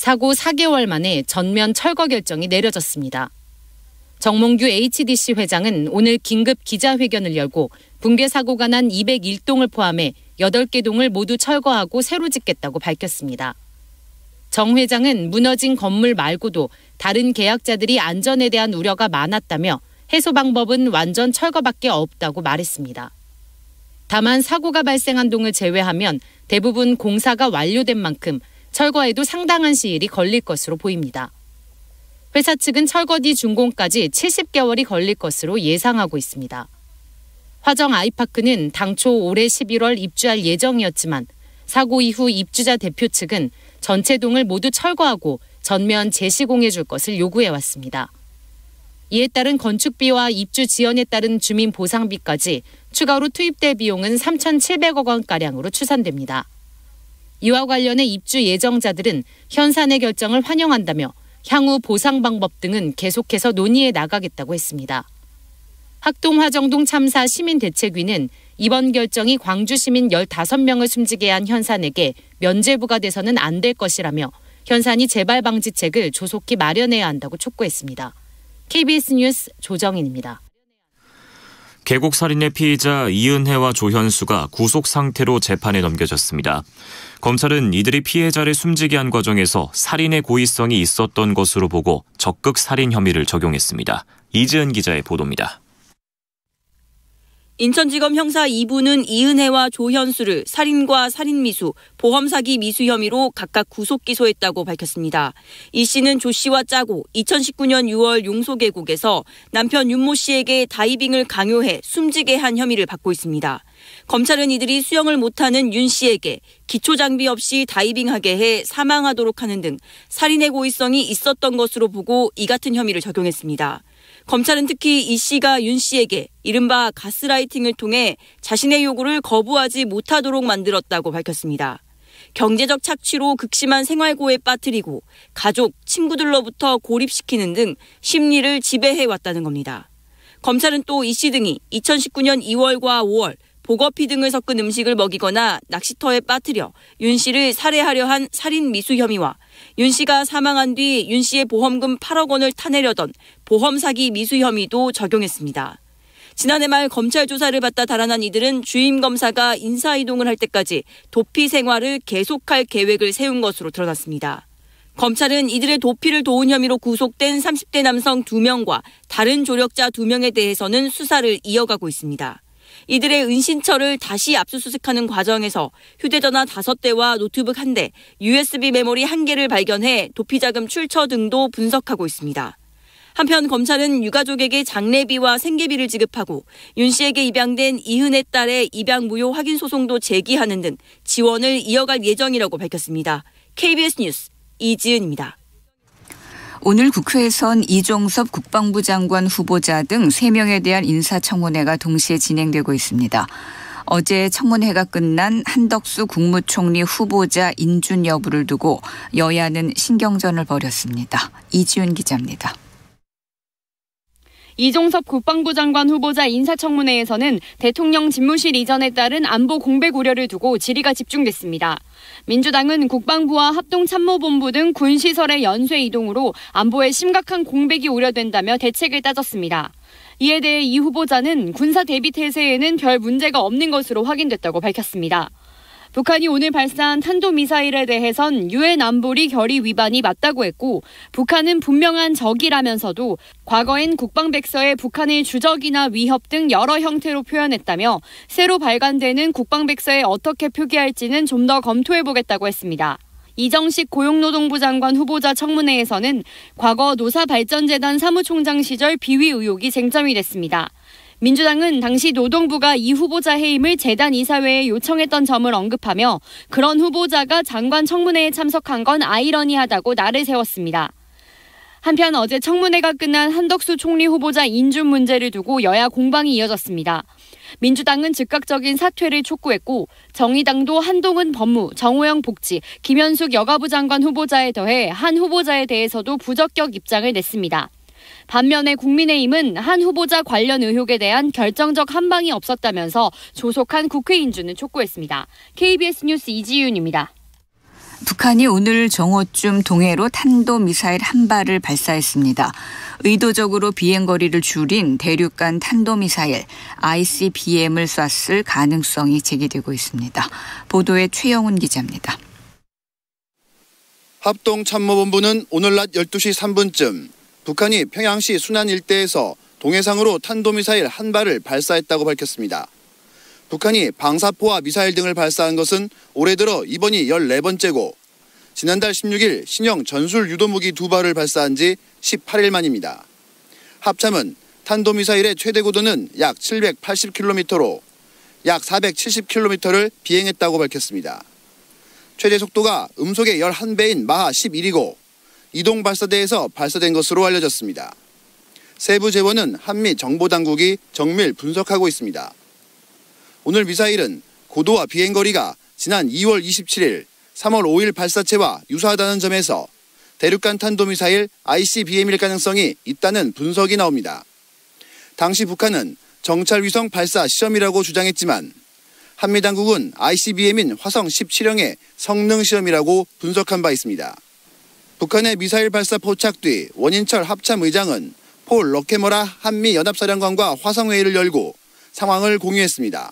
사고 4개월 만에 전면 철거 결정이 내려졌습니다. 정몽규 HDC 회장은 오늘 긴급 기자회견을 열고 붕괴 사고가 난 201동을 포함해 8개 동을 모두 철거하고 새로 짓겠다고 밝혔습니다. 정 회장은 무너진 건물 말고도 다른 계약자들이 안전에 대한 우려가 많았다며 해소 방법은 완전 철거밖에 없다고 말했습니다. 다만 사고가 발생한 동을 제외하면 대부분 공사가 완료된 만큼 철거에도 상당한 시일이 걸릴 것으로 보입니다. 회사 측은 철거 뒤 준공까지 70개월이 걸릴 것으로 예상하고 있습니다. 화정 아이파크는 당초 올해 11월 입주할 예정이었지만 사고 이후 입주자 대표 측은 전체 동을 모두 철거하고 전면 재시공해 줄 것을 요구해왔습니다. 이에 따른 건축비와 입주 지연에 따른 주민 보상비까지 추가로 투입될 비용은 3,700억 원가량으로 추산됩니다. 이와 관련해 입주 예정자들은 현산의 결정을 환영한다며 향후 보상 방법 등은 계속해서 논의해 나가겠다고 했습니다. 학동화정동 참사 시민대책위는 이번 결정이 광주 시민 15명을 숨지게 한 현산에게 면죄부가 돼서는 안 될 것이라며 현산이 재발 방지책을 조속히 마련해야 한다고 촉구했습니다. KBS 뉴스 조정인입니다. 계곡 살인의 피의자 이은혜와 조현수가 구속 상태로 재판에 넘겨졌습니다. 검찰은 이들이 피해자를 숨지게 한 과정에서 살인의 고의성이 있었던 것으로 보고 적극 살인 혐의를 적용했습니다. 이지은 기자의 보도입니다. 인천지검 형사 2부는 이은혜와 조현수를 살인과 살인미수, 보험사기 미수 혐의로 각각 구속 기소했다고 밝혔습니다. 이 씨는 조 씨와 짜고 2019년 6월 용소계곡에서 남편 윤모 씨에게 다이빙을 강요해 숨지게 한 혐의를 받고 있습니다. 검찰은 이들이 수영을 못하는 윤 씨에게 기초 장비 없이 다이빙하게 해 사망하도록 하는 등 살인의 고의성이 있었던 것으로 보고 이 같은 혐의를 적용했습니다. 검찰은 특히 이 씨가 윤 씨에게 이른바 가스라이팅을 통해 자신의 요구를 거부하지 못하도록 만들었다고 밝혔습니다. 경제적 착취로 극심한 생활고에 빠뜨리고 가족, 친구들로부터 고립시키는 등 심리를 지배해왔다는 겁니다. 검찰은 또 이 씨 등이 2019년 2월과 5월 복어피 등을 섞은 음식을 먹이거나 낚시터에 빠뜨려 윤 씨를 살해하려 한 살인 미수 혐의와 윤 씨가 사망한 뒤 윤 씨의 보험금 8억 원을 타내려던 보험 사기 미수 혐의도 적용했습니다. 지난해 말 검찰 조사를 받다 달아난 이들은 주임 검사가 인사이동을 할 때까지 도피 생활을 계속할 계획을 세운 것으로 드러났습니다. 검찰은 이들의 도피를 도운 혐의로 구속된 30대 남성 2명과 다른 조력자 2명에 대해서는 수사를 이어가고 있습니다. 이들의 은신처를 다시 압수수색하는 과정에서 휴대전화 5대와 노트북 1대, USB 메모리 1개를 발견해 도피자금 출처 등도 분석하고 있습니다. 한편 검찰은 유가족에게 장례비와 생계비를 지급하고 윤 씨에게 입양된 이은혜 딸의 입양 무효 확인 소송도 제기하는 등 지원을 이어갈 예정이라고 밝혔습니다. KBS 뉴스 이지은입니다. 오늘 국회에선 이종섭 국방부 장관 후보자 등 3명에 대한 인사청문회가 동시에 진행되고 있습니다. 어제 청문회가 끝난 한덕수 국무총리 후보자 인준 여부를 두고 여야는 신경전을 벌였습니다. 이지훈 기자입니다. 이종섭 국방부 장관 후보자 인사청문회에서는 대통령 집무실 이전에 따른 안보 공백 우려를 두고 질의가 집중됐습니다. 민주당은 국방부와 합동참모본부 등 군시설의 연쇄 이동으로 안보에 심각한 공백이 우려된다며 대책을 따졌습니다. 이에 대해 이 후보자는 군사 대비 태세에는 별 문제가 없는 것으로 확인됐다고 밝혔습니다. 북한이 오늘 발사한 탄도미사일에 대해선 유엔 안보리 결의 위반이 맞다고 했고 북한은 분명한 적이라면서도 과거엔 국방백서에 북한의 주적이나 위협 등 여러 형태로 표현했다며 새로 발간되는 국방백서에 어떻게 표기할지는 좀 더 검토해보겠다고 했습니다. 이정식 고용노동부 장관 후보자 청문회에서는 과거 노사발전재단 사무총장 시절 비위 의혹이 쟁점이 됐습니다. 민주당은 당시 노동부가 이 후보자 해임을 재단 이사회에 요청했던 점을 언급하며 그런 후보자가 장관 청문회에 참석한 건 아이러니하다고 날을 세웠습니다. 한편 어제 청문회가 끝난 한덕수 총리 후보자 인준 문제를 두고 여야 공방이 이어졌습니다. 민주당은 즉각적인 사퇴를 촉구했고 정의당도 한동훈 법무, 정호영 복지, 김현숙 여가부 장관 후보자에 더해 한 후보자에 대해서도 부적격 입장을 냈습니다. 반면에 국민의힘은 한 후보자 관련 의혹에 대한 결정적 한방이 없었다면서 조속한 국회 인준을 촉구했습니다. KBS 뉴스 이지윤입니다. 북한이 오늘 정오쯤 동해로 탄도미사일 한 발을 발사했습니다. 의도적으로 비행거리를 줄인 대륙간 탄도미사일 ICBM을 쐈을 가능성이 제기되고 있습니다. 보도에 최영훈 기자입니다. 합동참모본부는 오늘 낮 12시 3분쯤 북한이 평양시 순안 일대에서 동해상으로 탄도미사일 한 발을 발사했다고 밝혔습니다. 북한이 방사포와 미사일 등을 발사한 것은 올해 들어 이번이 14번째고 지난달 16일 신형 전술 유도무기 2발을 발사한 지 18일 만입니다. 합참은 탄도미사일의 최대 고도는 약 780km로 약 470km를 비행했다고 밝혔습니다. 최대 속도가 음속의 11배인 마하 11이고 이동 발사대에서 발사된 것으로 알려졌습니다. 세부 재원은 한미 정보당국이 정밀 분석하고 있습니다. 오늘 미사일은 고도와 비행거리가 지난 2월 27일, 3월 5일 발사체와 유사하다는 점에서 대륙간 탄도미사일 ICBM일 가능성이 있다는 분석이 나옵니다. 당시 북한은 정찰위성 발사 시험이라고 주장했지만 한미당국은 ICBM인 화성 17형의 성능 시험이라고 분석한 바 있습니다. 북한의 미사일 발사 포착 뒤 원인철 합참의장은 폴 러케머라 한미연합사령관과 화상회의를 열고 상황을 공유했습니다.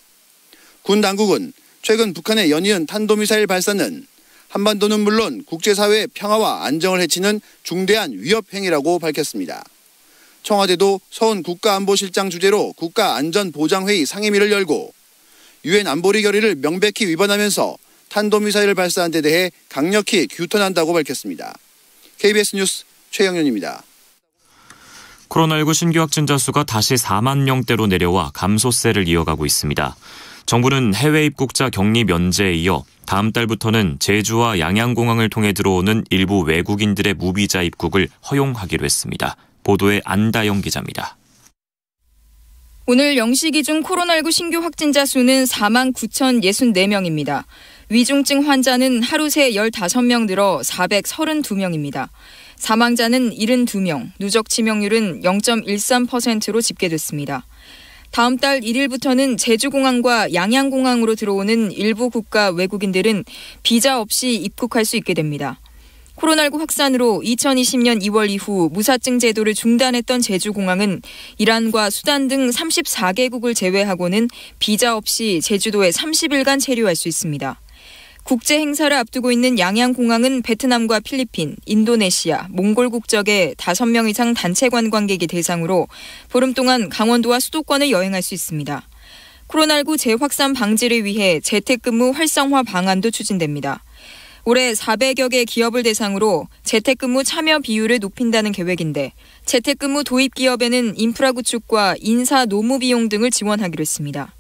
군 당국은 최근 북한의 연이은 탄도미사일 발사는 한반도는 물론 국제사회의 평화와 안정을 해치는 중대한 위협 행위라고 밝혔습니다. 청와대도 서훈 국가안보실장 주재로 국가안전보장회의 상임위를 열고 유엔 안보리 결의를 명백히 위반하면서 탄도미사일을 발사한 데 대해 강력히 규탄한다고 밝혔습니다. KBS 뉴스 최영윤입니다. 코로나19 신규 확진자 수가 다시 4만 명대로 내려와 감소세를 이어가고 있습니다. 정부는 해외 입국자 격리 면제에 이어 다음 달부터는 제주와 양양공항을 통해 들어오는 일부 외국인들의 무비자 입국을 허용하기로 했습니다. 보도에 안다영 기자입니다. 오늘 0시 기준 코로나19 신규 확진자 수는 4만 9,064명입니다. 위중증 환자는 하루 새 15명 늘어 432명입니다. 사망자는 72명, 누적 치명률은 0.13%로 집계됐습니다. 다음 달 1일부터는 제주공항과 양양공항으로 들어오는 일부 국가 외국인들은 비자 없이 입국할 수 있게 됩니다. 코로나19 확산으로 2020년 2월 이후 무사증 제도를 중단했던 제주공항은 이란과 수단 등 34개국을 제외하고는 비자 없이 제주도에 30일간 체류할 수 있습니다. 국제 행사를 앞두고 있는 양양공항은 베트남과 필리핀, 인도네시아, 몽골 국적의 5명 이상 단체 관광객이 대상으로 보름 동안 강원도와 수도권을 여행할 수 있습니다. 코로나19 재확산 방지를 위해 재택근무 활성화 방안도 추진됩니다. 올해 400여 개 기업을 대상으로 재택근무 참여 비율을 높인다는 계획인데 재택근무 도입 기업에는 인프라 구축과 인사 노무 비용 등을 지원하기로 했습니다.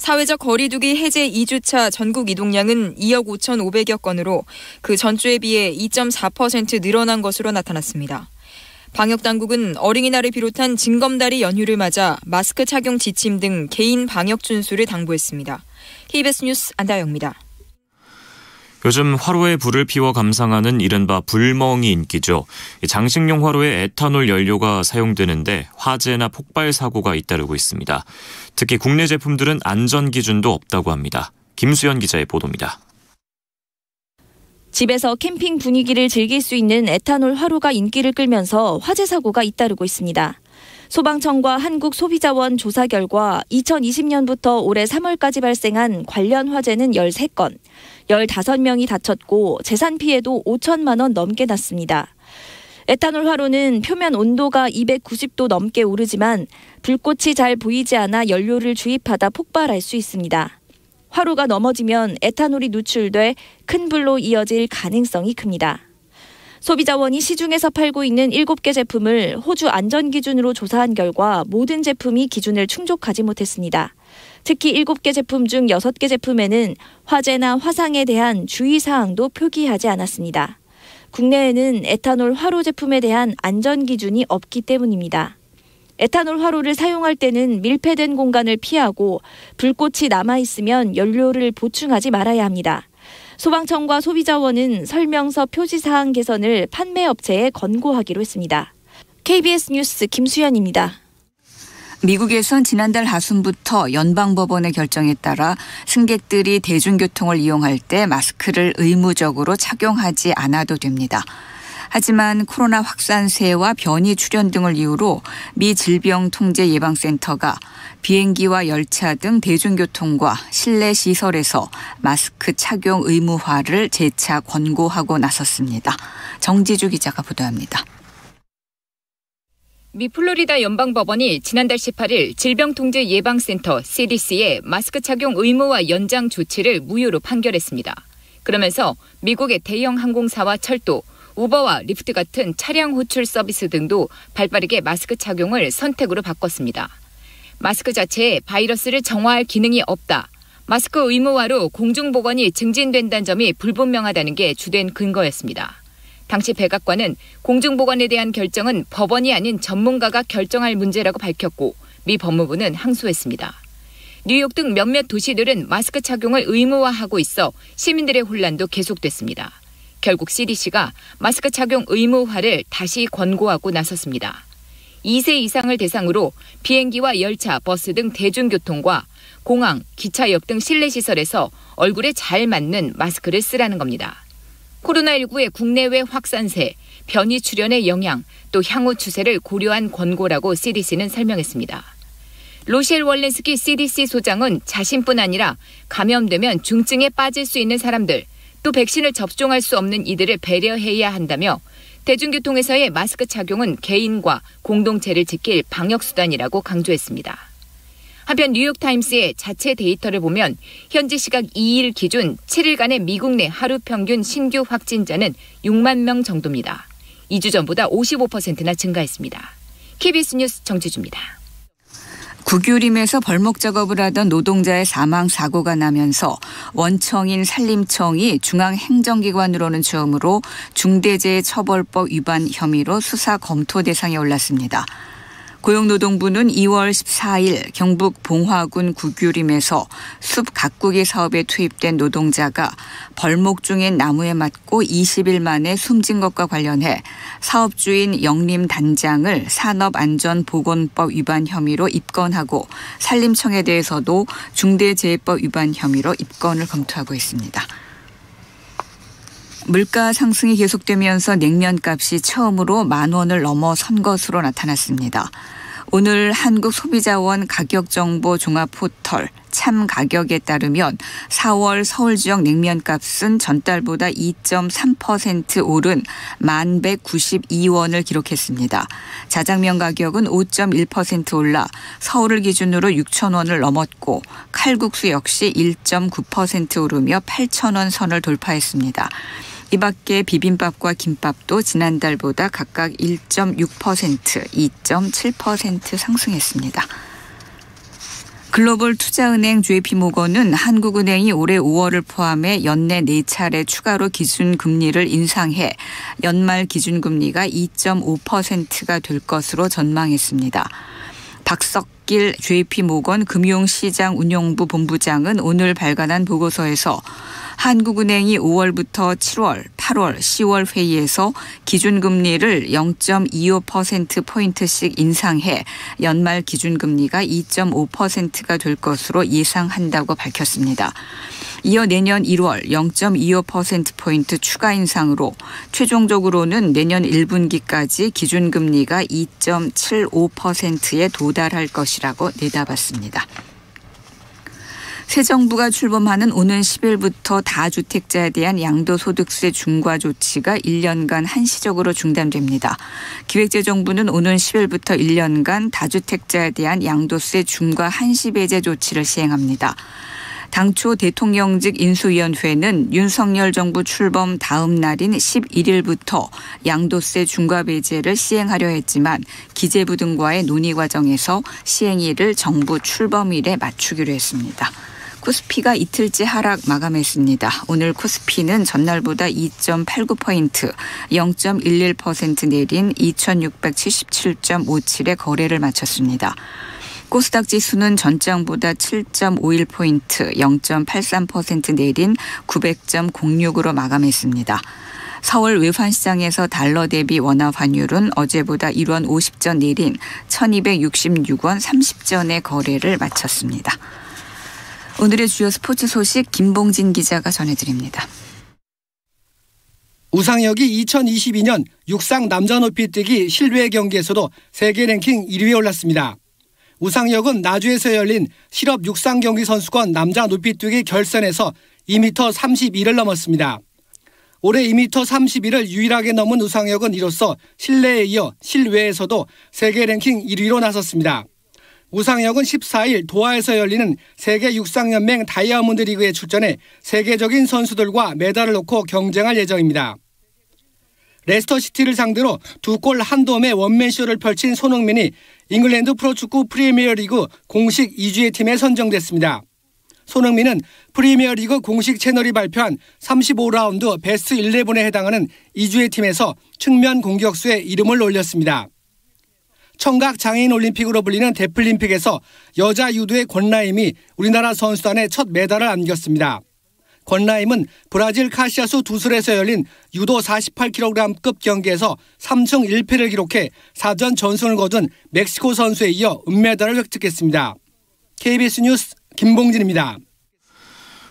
사회적 거리두기 해제 2주차 전국 이동량은 2억 5,500여 건으로 그 전주에 비해 2.4% 늘어난 것으로 나타났습니다. 방역당국은 어린이날을 비롯한 징검다리 연휴를 맞아 마스크 착용 지침 등 개인 방역 준수를 당부했습니다. KBS 뉴스 안다영입니다. 요즘 화로에 불을 피워 감상하는 이른바 불멍이 인기죠. 장식용 화로에 에탄올 연료가 사용되는데 화재나 폭발 사고가 잇따르고 있습니다. 특히 국내 제품들은 안전 기준도 없다고 합니다. 김수연 기자의 보도입니다. 집에서 캠핑 분위기를 즐길 수 있는 에탄올 화로가 인기를 끌면서 화재 사고가 잇따르고 있습니다. 소방청과 한국소비자원 조사 결과 2020년부터 올해 3월까지 발생한 관련 화재는 13건, 15명이 다쳤고 재산 피해도 5천만 원 넘게 났습니다. 에탄올 화로는 표면 온도가 290도 넘게 오르지만 불꽃이 잘 보이지 않아 연료를 주입하다 폭발할 수 있습니다. 화로가 넘어지면 에탄올이 누출돼 큰 불로 이어질 가능성이 큽니다. 소비자원이 시중에서 팔고 있는 7개 제품을 호주 안전기준으로 조사한 결과 모든 제품이 기준을 충족하지 못했습니다. 특히 7개 제품 중 6개 제품에는 화재나 화상에 대한 주의사항도 표기하지 않았습니다. 국내에는 에탄올 화로 제품에 대한 안전기준이 없기 때문입니다. 에탄올 화로를 사용할 때는 밀폐된 공간을 피하고 불꽃이 남아있으면 연료를 보충하지 말아야 합니다. 소방청과 소비자원은 설명서 표지사항 개선을 판매업체에 권고하기로 했습니다. KBS 뉴스 김수연입니다. 미국에선 지난달 하순부터 연방법원의 결정에 따라 승객들이 대중교통을 이용할 때 마스크를 의무적으로 착용하지 않아도 됩니다. 하지만 코로나 확산세와 변이 출현 등을 이유로 미 질병통제예방센터가 비행기와 열차 등 대중교통과 실내 시설에서 마스크 착용 의무화를 재차 권고하고 나섰습니다. 정지주 기자가 보도합니다. 미 플로리다 연방법원이 지난달 18일 질병통제예방센터 CDC의 마스크 착용 의무화 연장 조치를 무효로 판결했습니다. 그러면서 미국의 대형 항공사와 철도, 우버와 리프트 같은 차량 호출 서비스 등도 발빠르게 마스크 착용을 선택으로 바꿨습니다. 마스크 자체에 바이러스를 정화할 기능이 없다. 마스크 의무화로 공중보건이 증진된다는 점이 불분명하다는 게 주된 근거였습니다. 당시 백악관은 공중보건에 대한 결정은 법원이 아닌 전문가가 결정할 문제라고 밝혔고 미 법무부는 항소했습니다. 뉴욕 등 몇몇 도시들은 마스크 착용을 의무화하고 있어 시민들의 혼란도 계속됐습니다. 결국 CDC가 마스크 착용 의무화를 다시 권고하고 나섰습니다. 2세 이상을 대상으로 비행기와 열차, 버스 등 대중교통과 공항, 기차역 등 실내시설에서 얼굴에 잘 맞는 마스크를 쓰라는 겁니다. 코로나19의 국내외 확산세, 변이 출현의 영향, 또 향후 추세를 고려한 권고라고 CDC는 설명했습니다. 로셸 월렌스키 CDC 소장은 자신뿐 아니라 감염되면 중증에 빠질 수 있는 사람들, 또 백신을 접종할 수 없는 이들을 배려해야 한다며 대중교통에서의 마스크 착용은 개인과 공동체를 지킬 방역수단이라고 강조했습니다. 한편 뉴욕타임스의 자체 데이터를 보면 현지 시각 2일 기준 7일간의 미국 내 하루 평균 신규 확진자는 6만 명 정도입니다. 2주 전보다 55%나 증가했습니다. KBS 뉴스 정지주입니다. 구규림에서 벌목 작업을 하던 노동자의 사망 사고가 나면서 원청인 산림청이 중앙행정기관으로는 처음으로 중대재해처벌법 위반 혐의로 수사 검토 대상에 올랐습니다. 고용노동부는 2월 14일 경북 봉화군 구규림에서 숲 가꾸기 사업에 투입된 노동자가 벌목 중인 나무에 맞고 20일 만에 숨진 것과 관련해 사업주인 영림단장을 산업안전보건법 위반 혐의로 입건하고 산림청에 대해서도 중대재해법 위반 혐의로 입건을 검토하고 있습니다. 물가 상승이 계속되면서 냉면값이 처음으로 10,000원을 넘어선 것으로 나타났습니다. 오늘 한국소비자원 가격정보 종합포털 참가격에 따르면 4월 서울 지역 냉면값은 전달보다 2.3% 오른 1192원을 기록했습니다. 자장면 가격은 5.1% 올라 서울을 기준으로 6,000원을 넘었고 칼국수 역시 1.9% 오르며 8,000원 선을 돌파했습니다. 이 밖에 비빔밥과 김밥도 지난달보다 각각 1.6%, 2.7% 상승했습니다. 글로벌 투자은행 JP모건은 한국은행이 올해 5월을 포함해 연내 4차례 추가로 기준금리를 인상해 연말 기준금리가 2.5%가 될 것으로 전망했습니다. 박석길 JP모건 금융시장운용부 본부장은 오늘 발간한 보고서에서 한국은행이 5월부터 7월, 8월, 10월 회의에서 기준금리를 0.25%포인트씩 인상해 연말 기준금리가 2.5%가 될 것으로 예상한다고 밝혔습니다. 이어 내년 1월 0.25%포인트 추가 인상으로 최종적으로는 내년 1분기까지 기준금리가 2.75%에 도달할 것이라고 내다봤습니다. 새 정부가 출범하는 오는 10일부터 다주택자에 대한 양도소득세 중과 조치가 1년간 한시적으로 중단됩니다. 기획재정부는 오는 10일부터 1년간 다주택자에 대한 양도세 중과 한시 배제 조치를 시행합니다. 당초 대통령직 인수위원회는 윤석열 정부 출범 다음 날인 11일부터 양도세 중과 배제를 시행하려 했지만 기재부 등과의 논의 과정에서 시행일을 정부 출범일에 맞추기로 했습니다. 코스피가 이틀째 하락 마감했습니다. 오늘 코스피는 전날보다 2.89포인트, 0.11% 내린 2677.57에 거래를 마쳤습니다. 코스닥 지수는 전장보다 7.51포인트, 0.83% 내린 900.06으로 마감했습니다. 서울 외환시장에서 달러 대비 원화 환율은 어제보다 1원 50전 내린 1266원 30전의 거래를 마쳤습니다. 오늘의 주요 스포츠 소식 김봉진 기자가 전해드립니다. 우상혁이 2022년 육상 남자 높이뛰기 실외 경기에서도 세계 랭킹 1위에 올랐습니다. 우상혁은 나주에서 열린 실업 육상 경기 선수권 남자 높이뛰기 결선에서 2m 32를 넘었습니다. 올해 2m 31을 유일하게 넘은 우상혁은 이로써 실내에 이어 실외에서도 세계 랭킹 1위로 나섰습니다. 우상혁은 14일 도하에서 열리는 세계 육상연맹 다이아몬드 리그에 출전해 세계적인 선수들과 메달을 놓고 경쟁할 예정입니다. 레스터시티를 상대로 2골 1도움의 원맨쇼를 펼친 손흥민이 잉글랜드 프로축구 프리미어리그 공식 2주의 팀에 선정됐습니다. 손흥민은 프리미어리그 공식 채널이 발표한 35라운드 베스트 11에 해당하는 2주의 팀에서 측면 공격수에 이름을 올렸습니다. 청각 장애인 올림픽으로 불리는 데플림픽에서 여자 유도의 권라임이 우리나라 선수단의 첫 메달을 안겼습니다. 권라임은 브라질 카시아수 두술에서 열린 유도 48kg급 경기에서 3승 1패를 기록해 4전 전승을 거둔 멕시코 선수에 이어 은메달을 획득했습니다. KBS 뉴스 김봉진입니다.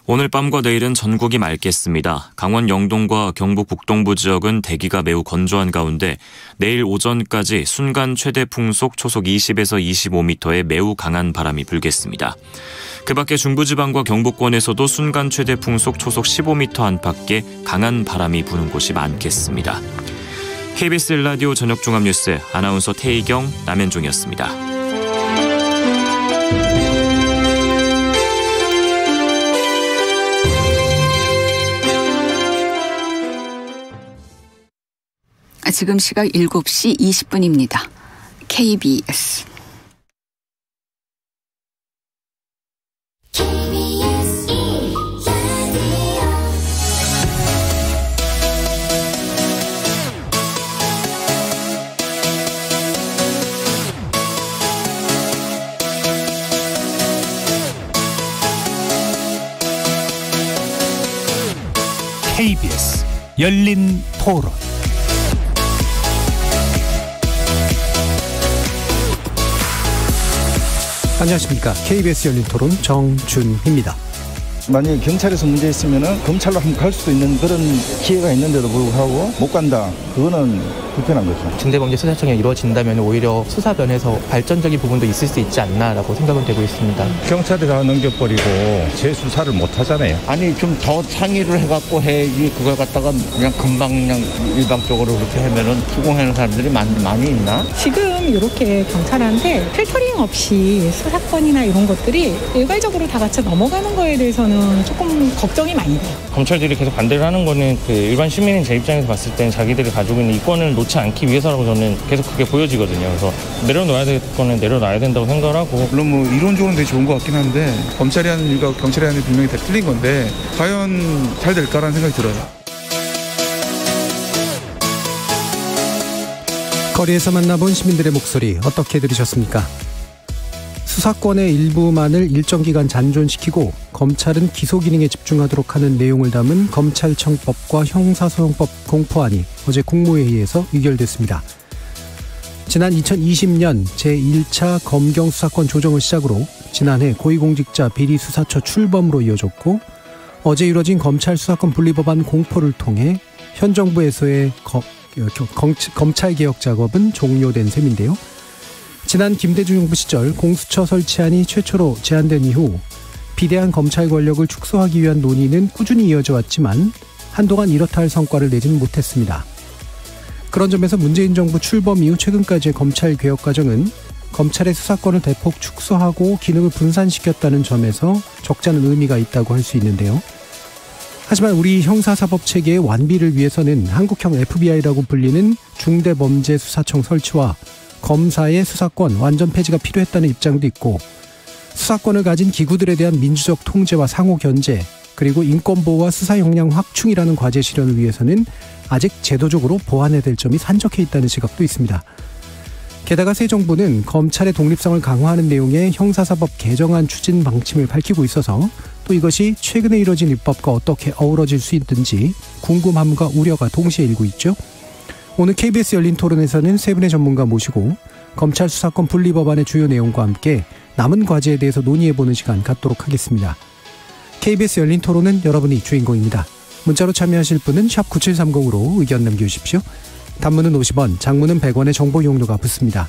오늘 밤과 내일은 전국이 맑겠습니다. 강원 영동과 경북 북동부 지역은 대기가 매우 건조한 가운데 내일 오전까지 순간 최대 풍속 초속 20에서 25m의 매우 강한 바람이 불겠습니다. 그 밖에 중부지방과 경북권에서도 순간 최대 풍속 초속 15m 안팎의 강한 바람이 부는 곳이 많겠습니다. KBS 1라디오 저녁종합뉴스 아나운서 태희경, 남현종이었습니다. 지금 시각 7시 20분입니다. KBS KBS 열린 토론. 안녕하십니까. KBS 열린 토론 정준희입니다. 만약에 경찰에서 문제 있으면 검찰로 한번 갈 수도 있는 그런 기회가 있는데도 불구하고 못 간다. 그거는 불편한 거죠. 중대범죄수사청이 이루어진다면 오히려 수사변에서 발전적인 부분도 있을 수 있지 않나라고 생각은 되고 있습니다. 경찰이 다 넘겨버리고 재수사를 못 하잖아요. 아니 좀 더 상의를 해갖고 해야지 그걸 갖다가 그냥 금방 그냥 일방적으로 그렇게 하면은 수긍하는 사람들이 많이 있나? 지금 이렇게 경찰한테 필터링 없이 수사권이나 이런 것들이 일괄적으로 다 같이 넘어가는 거에 대해서는 조금 걱정이 많이 돼요. 검찰들이 계속 반대를 하는 거는 그 일반 시민인 제 입장에서 봤을 때는 자기들이 가지고 있는 이권을 놓지 않기 위해서라고 저는 계속 그게 보여지거든요. 그래서 내려놔야 될 거는 내려놔야 된다고 생각을 하고. 물론 뭐 이론적으로는 되게 좋은 것 같긴 한데 검찰이 하는 일과 경찰이 하는 일 분명히 다 틀린 건데 과연 잘 될까라는 생각이 들어요. 거리에서 만나본 시민들의 목소리 어떻게 들으셨습니까? 수사권의 일부만을 일정 기간 잔존시키고 검찰은 기소 기능에 집중하도록 하는 내용을 담은 검찰청법과 형사소송법 공포안이 어제 국무회의에서 의결됐습니다. 지난 2020년 제1차 검경 수사권 조정을 시작으로 지난해 고위공직자 비리수사처 출범으로 이어졌고 어제 이뤄진 검찰 수사권 분리법안 공포를 통해 현 정부에서의 검찰개혁 작업은 종료된 셈인데요. 지난 김대중 정부 시절 공수처 설치안이 최초로 제안된 이후 비대한 검찰 권력을 축소하기 위한 논의는 꾸준히 이어져 왔지만 한동안 이렇다 할 성과를 내지는 못했습니다. 그런 점에서 문재인 정부 출범 이후 최근까지의 검찰 개혁 과정은 검찰의 수사권을 대폭 축소하고 기능을 분산시켰다는 점에서 적지 않은 의미가 있다고 할 수 있는데요. 하지만 우리 형사사법 체계의 완비를 위해서는 한국형 FBI라고 불리는 중대범죄수사청 설치와 검사의 수사권 완전 폐지가 필요했다는 입장도 있고 수사권을 가진 기구들에 대한 민주적 통제와 상호 견제 그리고 인권보호와 수사 역량 확충이라는 과제 실현을 위해서는 아직 제도적으로 보완해야 될 점이 산적해 있다는 시각도 있습니다. 게다가 새 정부는 검찰의 독립성을 강화하는 내용의 형사사법 개정안 추진 방침을 밝히고 있어서 또 이것이 최근에 이뤄진 입법과 어떻게 어우러질 수 있는지 궁금함과 우려가 동시에 일고 있죠. 오늘 KBS 열린 토론에서는 세 분의 전문가 모시고 검찰 수사권 분리 법안의 주요 내용과 함께 남은 과제에 대해서 논의해보는 시간 갖도록 하겠습니다. KBS 열린 토론은 여러분이 주인공입니다. 문자로 참여하실 분은 샵 9730으로 의견 남겨주십시오. 단문은 50원, 장문은 100원의 정보 이용료가 붙습니다.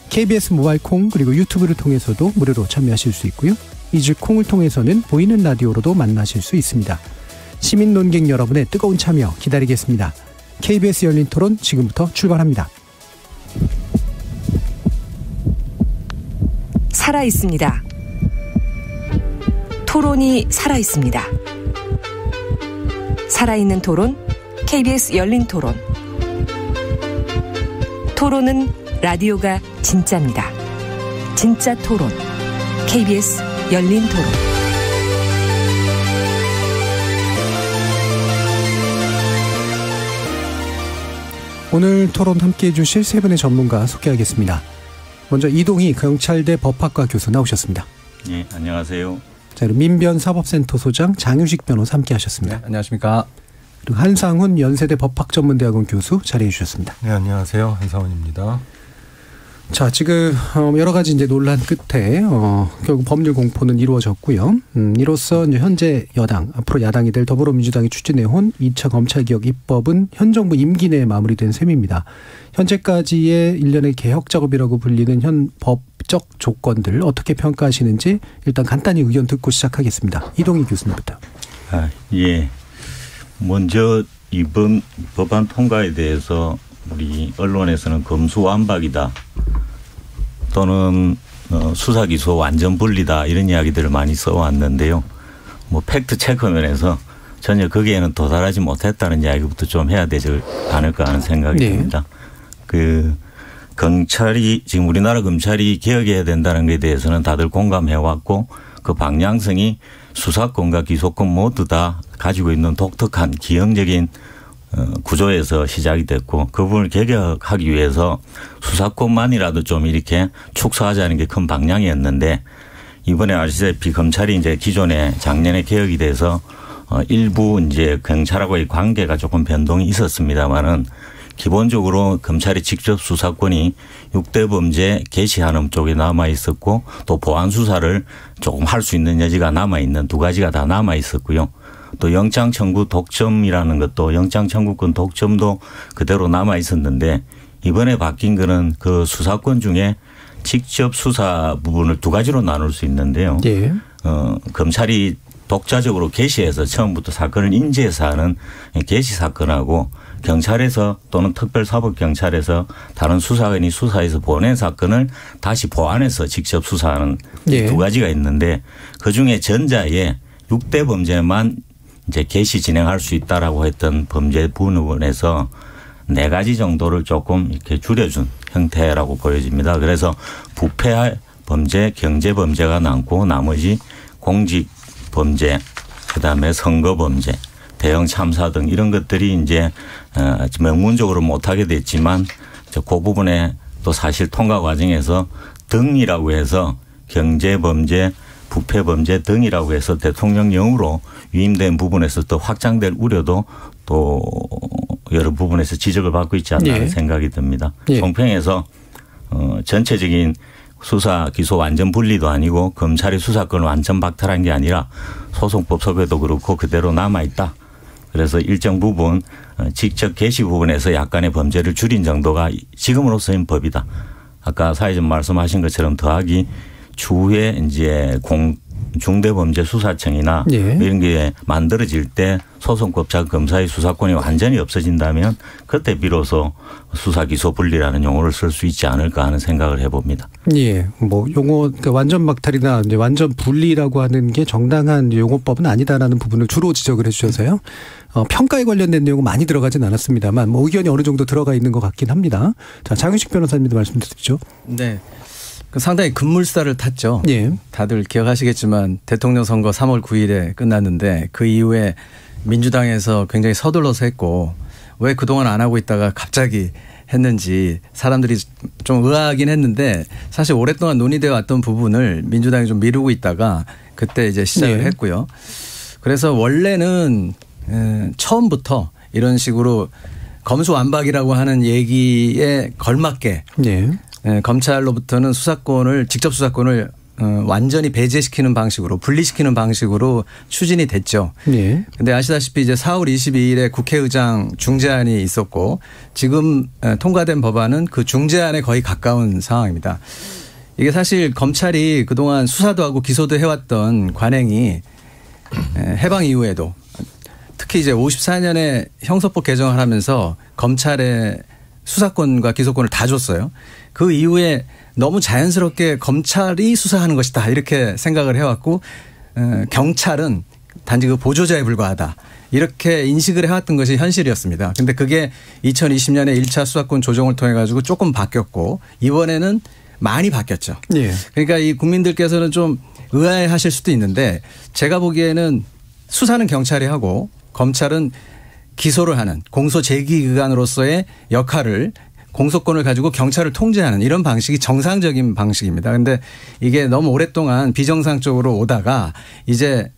KBS 모바일 콩 그리고 유튜브를 통해서도 무료로 참여하실 수 있고요. 이즈 콩을 통해서는 보이는 라디오로도 만나실 수 있습니다. 시민 논객 여러분의 뜨거운 참여 기다리겠습니다. KBS 열린 토론 지금부터 출발합니다. 살아있습니다. 토론이 살아있습니다. 살아있는 토론, KBS 열린 토론. 토론은 라디오가 진짜입니다. 진짜 토론, KBS 열린 토론. 오늘 토론 함께해 주실 세 분의 전문가 소개하겠습니다. 먼저 이동희 경찰대 법학과 교수 나오셨습니다. 네, 안녕하세요. 자, 그리고 민변사법센터 소장 장유식 변호사 함께하셨습니다. 네, 안녕하십니까. 그리고 한상훈 연세대 법학전문대학원 교수 자리해 주셨습니다. 네, 안녕하세요. 한상훈입니다. 자, 지금 여러 가지 이제 논란 끝에 결국 법률 공포는 이루어졌고요. 이로써 이제 현재 여당, 앞으로 야당이 될 더불어민주당이 추진해온 2차 검찰개혁 입법은 현 정부 임기 내에 마무리된 셈입니다. 현재까지의 일련의 개혁 작업이라고 불리는 현 법적 조건들 어떻게 평가하시는지 일단 간단히 의견 듣고 시작하겠습니다. 이동희 교수님부터. 예. 먼저 이번 법안 통과에 대해서 우리 언론에서는 검수완박이다 또는 수사기소 완전 분리다 이런 이야기들을 많이 써왔는데요. 뭐 팩트 체크 면에서 전혀 거기에는 도달하지 못했다는 이야기부터 좀 해야 되지 않을까 하는 생각이 듭니다. 그 검찰이 지금 우리나라 검찰이 개혁해야 된다는 것에 대해서는 다들 공감해왔고 그 방향성이 수사권과 기소권 모두 다 가지고 있는 독특한 기형적인 구조에서 시작이 됐고 그 부분을 개혁하기 위해서 수사권만이라도 좀 이렇게 축소하자는 게 큰 방향이었는데 이번에 아시다시피 검찰이 이제 기존에 작년에 개혁이 돼서 일부 이제 경찰하고의 관계가 조금 변동이 있었습니다만은 기본적으로 검찰이 직접 수사권이 6대 범죄 개시하는 쪽에 남아 있었고 또 보안 수사를 조금 할 수 있는 여지가 남아 있는 두 가지가 다 남아 있었고요. 또 영장 청구 독점이라는 것도 영장 청구권 독점도 그대로 남아 있었는데 이번에 바뀐 거는 그 수사권 중에 직접 수사 부분을 두 가지로 나눌 수 있는데요. 예. 검찰이 독자적으로 개시해서 처음부터 사건을 인지해서 하는 개시 사건하고 경찰에서 또는 특별사법경찰에서 다른 수사관이 수사해서 보낸 사건을 다시 보안해서 직접 수사하는 두 가지가 있는데 그중에 전자에 6대 범죄만 이제 개시 진행할 수 있다라고 했던 범죄 부분에서 4가지 정도를 조금 이렇게 줄여준 형태라고 보여집니다. 그래서 부패 범죄, 경제 범죄가 남고 나머지 공직 범죄, 그다음에 선거 범죄, 대형 참사 등 이런 것들이 이제 명문적으로 못하게 됐지만 그 부분에 또 사실 통과 과정에서 등이라고 해서 경제 범죄, 부패 범죄 등이라고 해서 대통령령으로 위임된 부분에서 또 확장될 우려도 또 여러 부분에서 지적을 받고 있지 않나 하는 생각이 듭니다. 총평에서 전체적인 수사 기소 완전 분리도 아니고 검찰의 수사권을 완전 박탈한 게 아니라 소송법 속에도 그렇고 그대로 남아있다. 그래서 일정 부분 직접 개시 부분에서 약간의 범죄를 줄인 정도가 지금으로서는 법이다. 아까 사회전 말씀하신 것처럼 더하기 추후에 이제 중대범죄수사청이나 이런 게 만들어질 때 소송법상 검사의 수사권이 완전히 없어진다면 그때 비로소 수사 기소 분리라는 용어를 쓸 수 있지 않을까 하는 생각을 해봅니다. 예, 뭐 용어 그러니까 완전 박탈이나 이제 완전 분리라고 하는 게 정당한 용어법은 아니다라는 부분을 주로 지적을 해주셔서요. 평가에 관련된 내용은 많이 들어가진 않았습니다만 뭐 의견이 어느 정도 들어가 있는 것 같긴 합니다. 자, 장윤식 변호사님도 말씀 드리죠. 네. 상당히 급물살을 탔죠. 다들 기억하시겠지만 대통령 선거 3월 9일에 끝났는데 그 이후에 민주당에서 굉장히 서둘러서 했고 왜 그동안 안 하고 있다가 갑자기 했는지 사람들이 좀 의아하긴 했는데 사실 오랫동안 논의되어 왔던 부분을 민주당이 좀 미루고 있다가 그때 이제 시작을 했고요. 그래서 원래는 처음부터 이런 식으로 검수완박이라고 하는 얘기에 걸맞게 검찰로부터는 직접 수사권을 완전히 배제시키는 방식으로 분리시키는 방식으로 추진이 됐죠. 그런데 아시다시피 이제 4월 22일에 국회의장 중재안이 있었고 지금 통과된 법안은 그 중재안에 거의 가까운 상황입니다. 이게 사실 검찰이 그동안 수사도 하고 기소도 해왔던 관행이 해방 이후에도 특히 이제 54년에 형사법 개정을 하면서 검찰의 수사권과 기소권을 다 줬어요. 그 이후에 너무 자연스럽게 검찰이 수사하는 것이다 이렇게 생각을 해왔고 경찰은 단지 그 보조자에 불과하다 이렇게 인식을 해왔던 것이 현실이었습니다. 그런데 그게 2020년에 1차 수사권 조정을 통해 가지고 조금 바뀌었고 이번에는 많이 바뀌었죠. 그러니까 이 국민들께서는 좀 의아해하실 수도 있는데 제가 보기에는 수사는 경찰이 하고 검찰은 기소를 하는 공소제기기관으로서의 역할을 공소권을 가지고 경찰을 통제하는 이런 방식이 정상적인 방식입니다. 그런데 이게 너무 오랫동안 비정상적으로 오다가 이제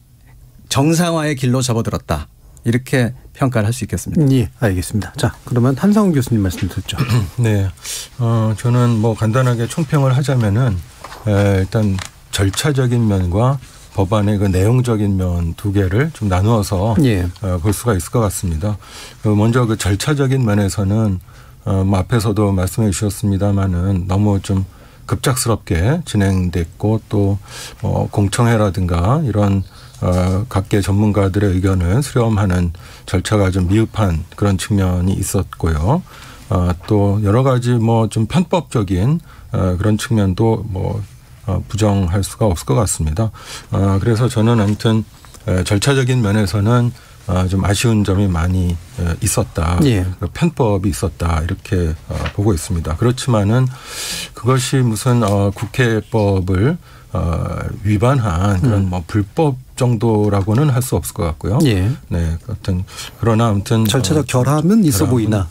정상화의 길로 접어들었다. 이렇게 평가를 할 수 있겠습니다. 예, 알겠습니다. 자, 그러면 한상훈 교수님 말씀 듣죠. 네. 저는 뭐 간단하게 총평을 하자면은 일단 절차적인 면과 법안의 그 내용적인 면 두 개를 좀 나누어서 볼 수가 있을 것 같습니다. 먼저 그 절차적인 면에서는 뭐 앞에서도 말씀해 주셨습니다마는 너무 좀 급작스럽게 진행됐고 또 공청회라든가 이런 각계 전문가들의 의견을 수렴하는 절차가 좀 미흡한 그런 측면이 있었고요. 또 여러 가지 뭐 좀 편법적인 그런 측면도 뭐 부정할 수가 없을 것 같습니다. 그래서 저는 아무튼 절차적인 면에서는 좀 아쉬운 점이 많이 있었다. 편법이 있었다. 이렇게 보고 있습니다. 그렇지만은 그것이 무슨 국회법을 위반한 그런 뭐 불법 정도라고는 할 수 없을 것 같고요. 네, 아무튼 그러나 아무튼 절차적 결함은 있어 보이나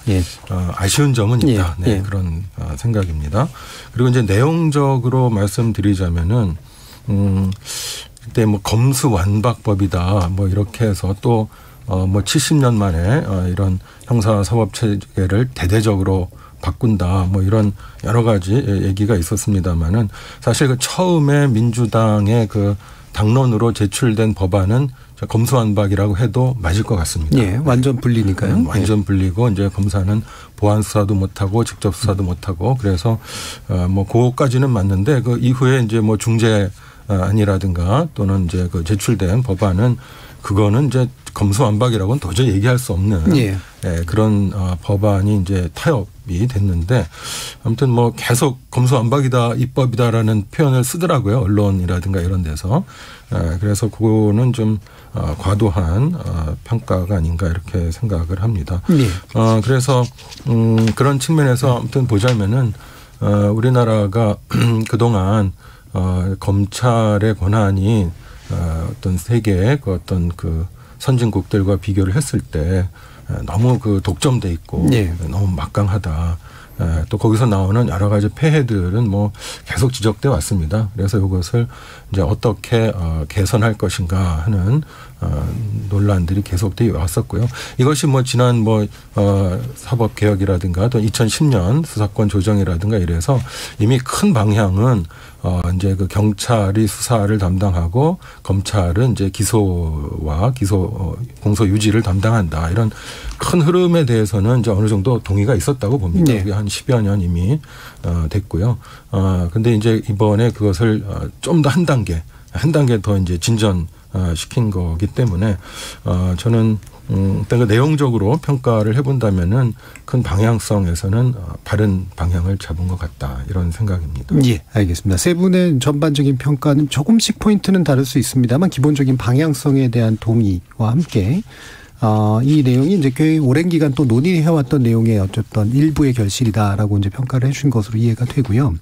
아쉬운 점은 있다. 네, 그런 생각입니다. 그리고 이제 내용적으로 말씀드리자면은 그때 뭐 검수완박법이다. 뭐 이렇게 해서 또 뭐 70년 만에 이런 형사사법 체계를 대대적으로 바꾼다. 뭐 이런 여러 가지 얘기가 있었습니다만은 사실 그 처음에 민주당의 그 당론으로 제출된 법안은 검수완박이라고 해도 맞을 것 같습니다. 완전 분리니까요. 완전 분리고 이제 검사는 보안 수사도 못하고 직접 수사도 못하고 그래서 뭐 그거까지는 맞는데 그 이후에 이제 뭐 중재안이라든가 또는 이제 그 제출된 법안은 그거는 이제 검수완박이라고는 도저히 얘기할 수 없는 그런 법안이 이제 타협이 됐는데 아무튼 뭐 계속 검수완박이다 입법이다라는 표현을 쓰더라고요. 언론이라든가 이런 데서. 그래서 그거는 좀 과도한 평가가 아닌가 이렇게 생각을 합니다. 그래서 그런 측면에서 아무튼 보자면은 우리나라가 그동안 검찰의 권한이 어떤 세계의 그 어떤 그 선진국들과 비교를 했을 때 너무 그 독점돼 있고 너무 막강하다. 또 거기서 나오는 여러 가지 폐해들은 뭐 계속 지적돼 왔습니다. 그래서 이것을 이제 어떻게 개선할 것인가 하는 논란들이 계속되어 왔었고요. 이것이 뭐 지난 뭐 사법 개혁이라든가 또 2010년 수사권 조정이라든가 이래서 이미 큰 방향은 이제 그 경찰이 수사를 담당하고 검찰은 이제 기소와 공소 유지를 담당한다. 이런 큰 흐름에 대해서는 이제 어느 정도 동의가 있었다고 봅니다. 그게 한 10여 년 이미 됐고요. 근데 이제 이번에 그것을 좀 더 한 단계 더 이제 진전시킨 거기 때문에 저는 일단 그 내용적으로 평가를 해본다면은 큰 방향성에서는 바른 방향을 잡은 것 같다 이런 생각입니다. 예, 알겠습니다. 세 분의 전반적인 평가는 조금씩 포인트는 다를 수 있습니다만 기본적인 방향성에 대한 동의와 함께 이 내용이 이제 꽤 오랜 기간 또 논의해왔던 내용의 어쨌든 일부의 결실이다라고 이제 평가를 해주신 것으로 이해가 되고요.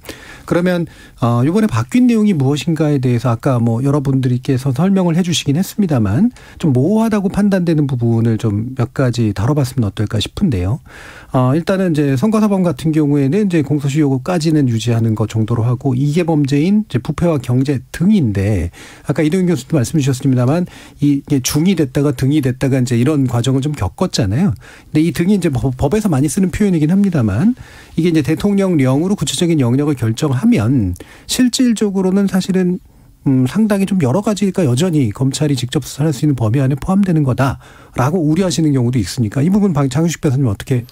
그러면 이번에 바뀐 내용이 무엇인가에 대해서 아까 뭐 여러분들께서 설명을 해주시긴 했습니다만 좀 모호하다고 판단되는 부분을 좀 몇 가지 다뤄봤으면 어떨까 싶은데요. 일단은 이제 선거사범 같은 경우에는 이제 공소시효까지는 유지하는 것 정도로 하고 이게 범죄인 이제 부패와 경제 등인데 아까 이동윤 교수도 말씀해 주셨습니다만 이게 중이 됐다가 등이 됐다가 이제 이런 과정을 좀 겪었잖아요. 근데 이 등이 이제 법에서 많이 쓰는 표현이긴 합니다만 이게 이제 대통령령으로 구체적인 영역을 결정하면 실질적으로는 사실은 상당히 좀 여러 가지가 여전히 검찰이 직접 수사할 수 있는 범위 안에 포함되는 거다라고 우려하시는 경우도 있으니까 이 부분 장윤식 변호사님 어떻게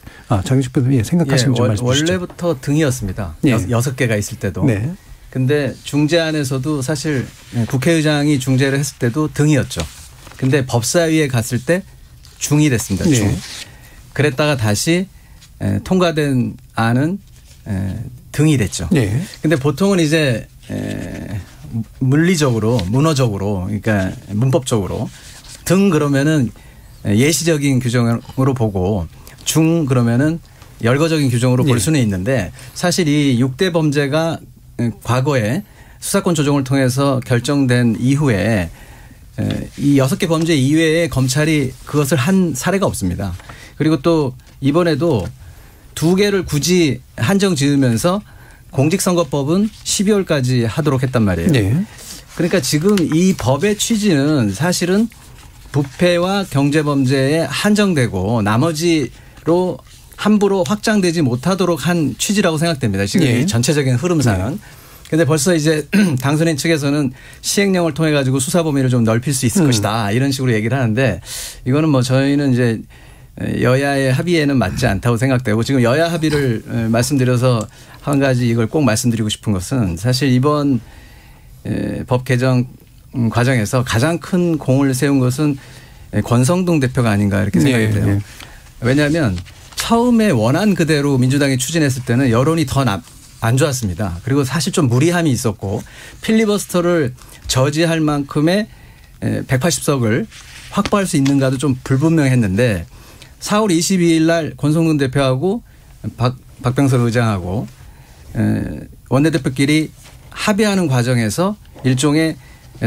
장윤식 변호사님 생각하시는 점 말씀 주시죠. 원래부터 등이었습니다. 네. 6개가 있을 때도. 네. 근데 중재안에서도 사실 국회의장이 중재를 했을 때도 등이었죠. 근데 법사위에 갔을 때 중이 됐습니다. 중. 네. 그랬다가 다시 통과된 안은 등이 됐죠. 네. 근데 보통은 이제 물리적으로, 문어적으로, 그러니까 문법적으로 등 그러면은 예시적인 규정으로 보고 중 그러면은 열거적인 규정으로 볼 수는 있는데 사실 이 6대 범죄가 과거에 수사권 조정을 통해서 결정된 이후에 이 6개 범죄 이외에 검찰이 그것을 한 사례가 없습니다. 그리고 또 이번에도 2개를 굳이 한정 지으면서 공직선거법은 12월까지 하도록 했단 말이에요. 네. 그러니까 지금 이 법의 취지는 사실은 부패와 경제범죄에 한정되고 나머지로 함부로 확장되지 못하도록 한 취지라고 생각됩니다. 지금 네. 이 전체적인 흐름상은. 그런데 벌써 이제 당선인 측에서는 시행령을 통해 가지고 수사 범위를 좀 넓힐 수 있을 것이다. 이런 식으로 얘기를 하는데 이거는 뭐 저희는 이제 여야의 합의에는 맞지 않다고 생각되고 지금 여야 합의를 말씀드려서 한 가지 이걸 꼭 말씀드리고 싶은 것은 사실 이번 법 개정 과정에서 가장 큰 공을 세운 것은 권성동 대표가 아닌가 이렇게 생각이 돼요. 네. 왜냐하면 처음에 원안 그대로 민주당이 추진했을 때는 여론이 더 안 좋았습니다. 그리고 사실 좀 무리함이 있었고 필리버스터를 저지할 만큼의 180석을 확보할 수 있는가도 좀 불분명했는데 4월 22일 날 권성동 대표하고 박병석 의장하고 원내대표끼리 합의하는 과정에서 일종의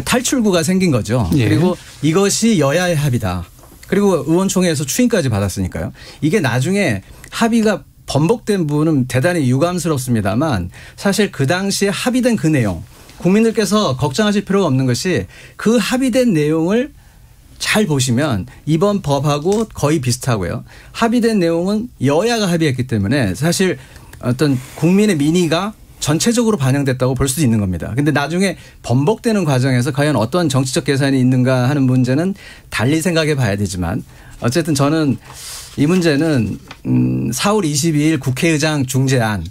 탈출구가 생긴 거죠. 예. 그리고 이것이 여야의 합의다. 그리고 의원총회에서 추인까지 받았으니까요. 이게 나중에 합의가 번복된 부분은 대단히 유감스럽습니다만 사실 그 당시에 합의된 그 내용 국민들께서 걱정하실 필요가 없는 것이 그 합의된 내용을 잘 보시면 이번 법하고 거의 비슷하고요. 합의된 내용은 여야가 합의했기 때문에 사실 어떤 국민의 민의가 전체적으로 반영됐다고 볼 수 있는 겁니다. 그런데 나중에 번복되는 과정에서 과연 어떤 정치적 계산이 있는가 하는 문제는 달리 생각해 봐야 되지만 어쨌든 저는 이 문제는 4월 22일 국회의장 중재안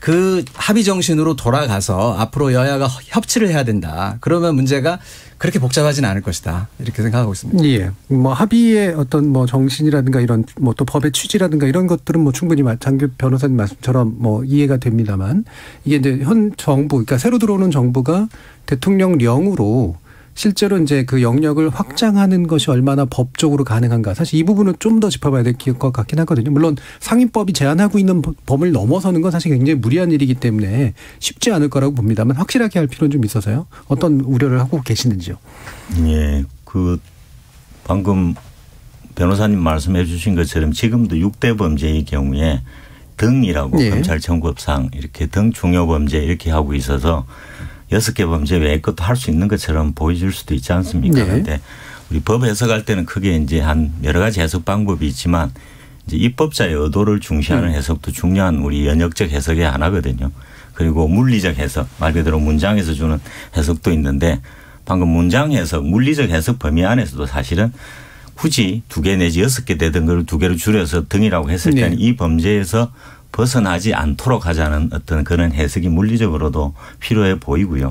그 합의 정신으로 돌아가서 앞으로 여야가 협치를 해야 된다. 그러면 문제가 그렇게 복잡하지는 않을 것이다. 이렇게 생각하고 있습니다. 예. 뭐 합의의 어떤 뭐 정신이라든가 이런 뭐 또 법의 취지라든가 이런 것들은 뭐 충분히 장규 변호사님 말씀처럼 뭐 이해가 됩니다만 이게 이제 현 정부 그러니까 새로 들어오는 정부가 대통령령으로 실제로 이제 그 영역을 확장하는 것이 얼마나 법적으로 가능한가. 사실 이 부분은 좀 더 짚어봐야 될 것 같긴 하거든요. 물론 상임법이 제한하고 있는 범을 넘어서는 건 사실 굉장히 무리한 일이기 때문에 쉽지 않을 거라고 봅니다만 확실하게 할 필요는 좀 있어서요. 어떤 우려를 하고 계시는지요? 예. 그 방금 변호사님 말씀해 주신 것처럼 지금도 6대 범죄의 경우에 등이라고 예. 검찰청구법상 이렇게 등 중요범죄 이렇게 하고 있어서 6개 범죄 외의 것도 할 수 있는 것처럼 보여질 수도 있지 않습니까? 네. 그런데 우리 법 해석할 때는 크게 이제 한 여러 가지 해석 방법이 있지만 이제 입법자의 의도를 중시하는 해석도 중요한 우리 연역적 해석의 하나거든요. 그리고 물리적 해석, 말 그대로 문장에서 주는 해석도 있는데 방금 문장 해석, 물리적 해석 범위 안에서도 사실은 굳이 2개 내지 6개 되던 걸 2개로 줄여서 등이라고 했을 때는 이 범죄에서 벗어나지 않도록 하자는 어떤 그런 해석이 물리적으로도 필요해 보이고요.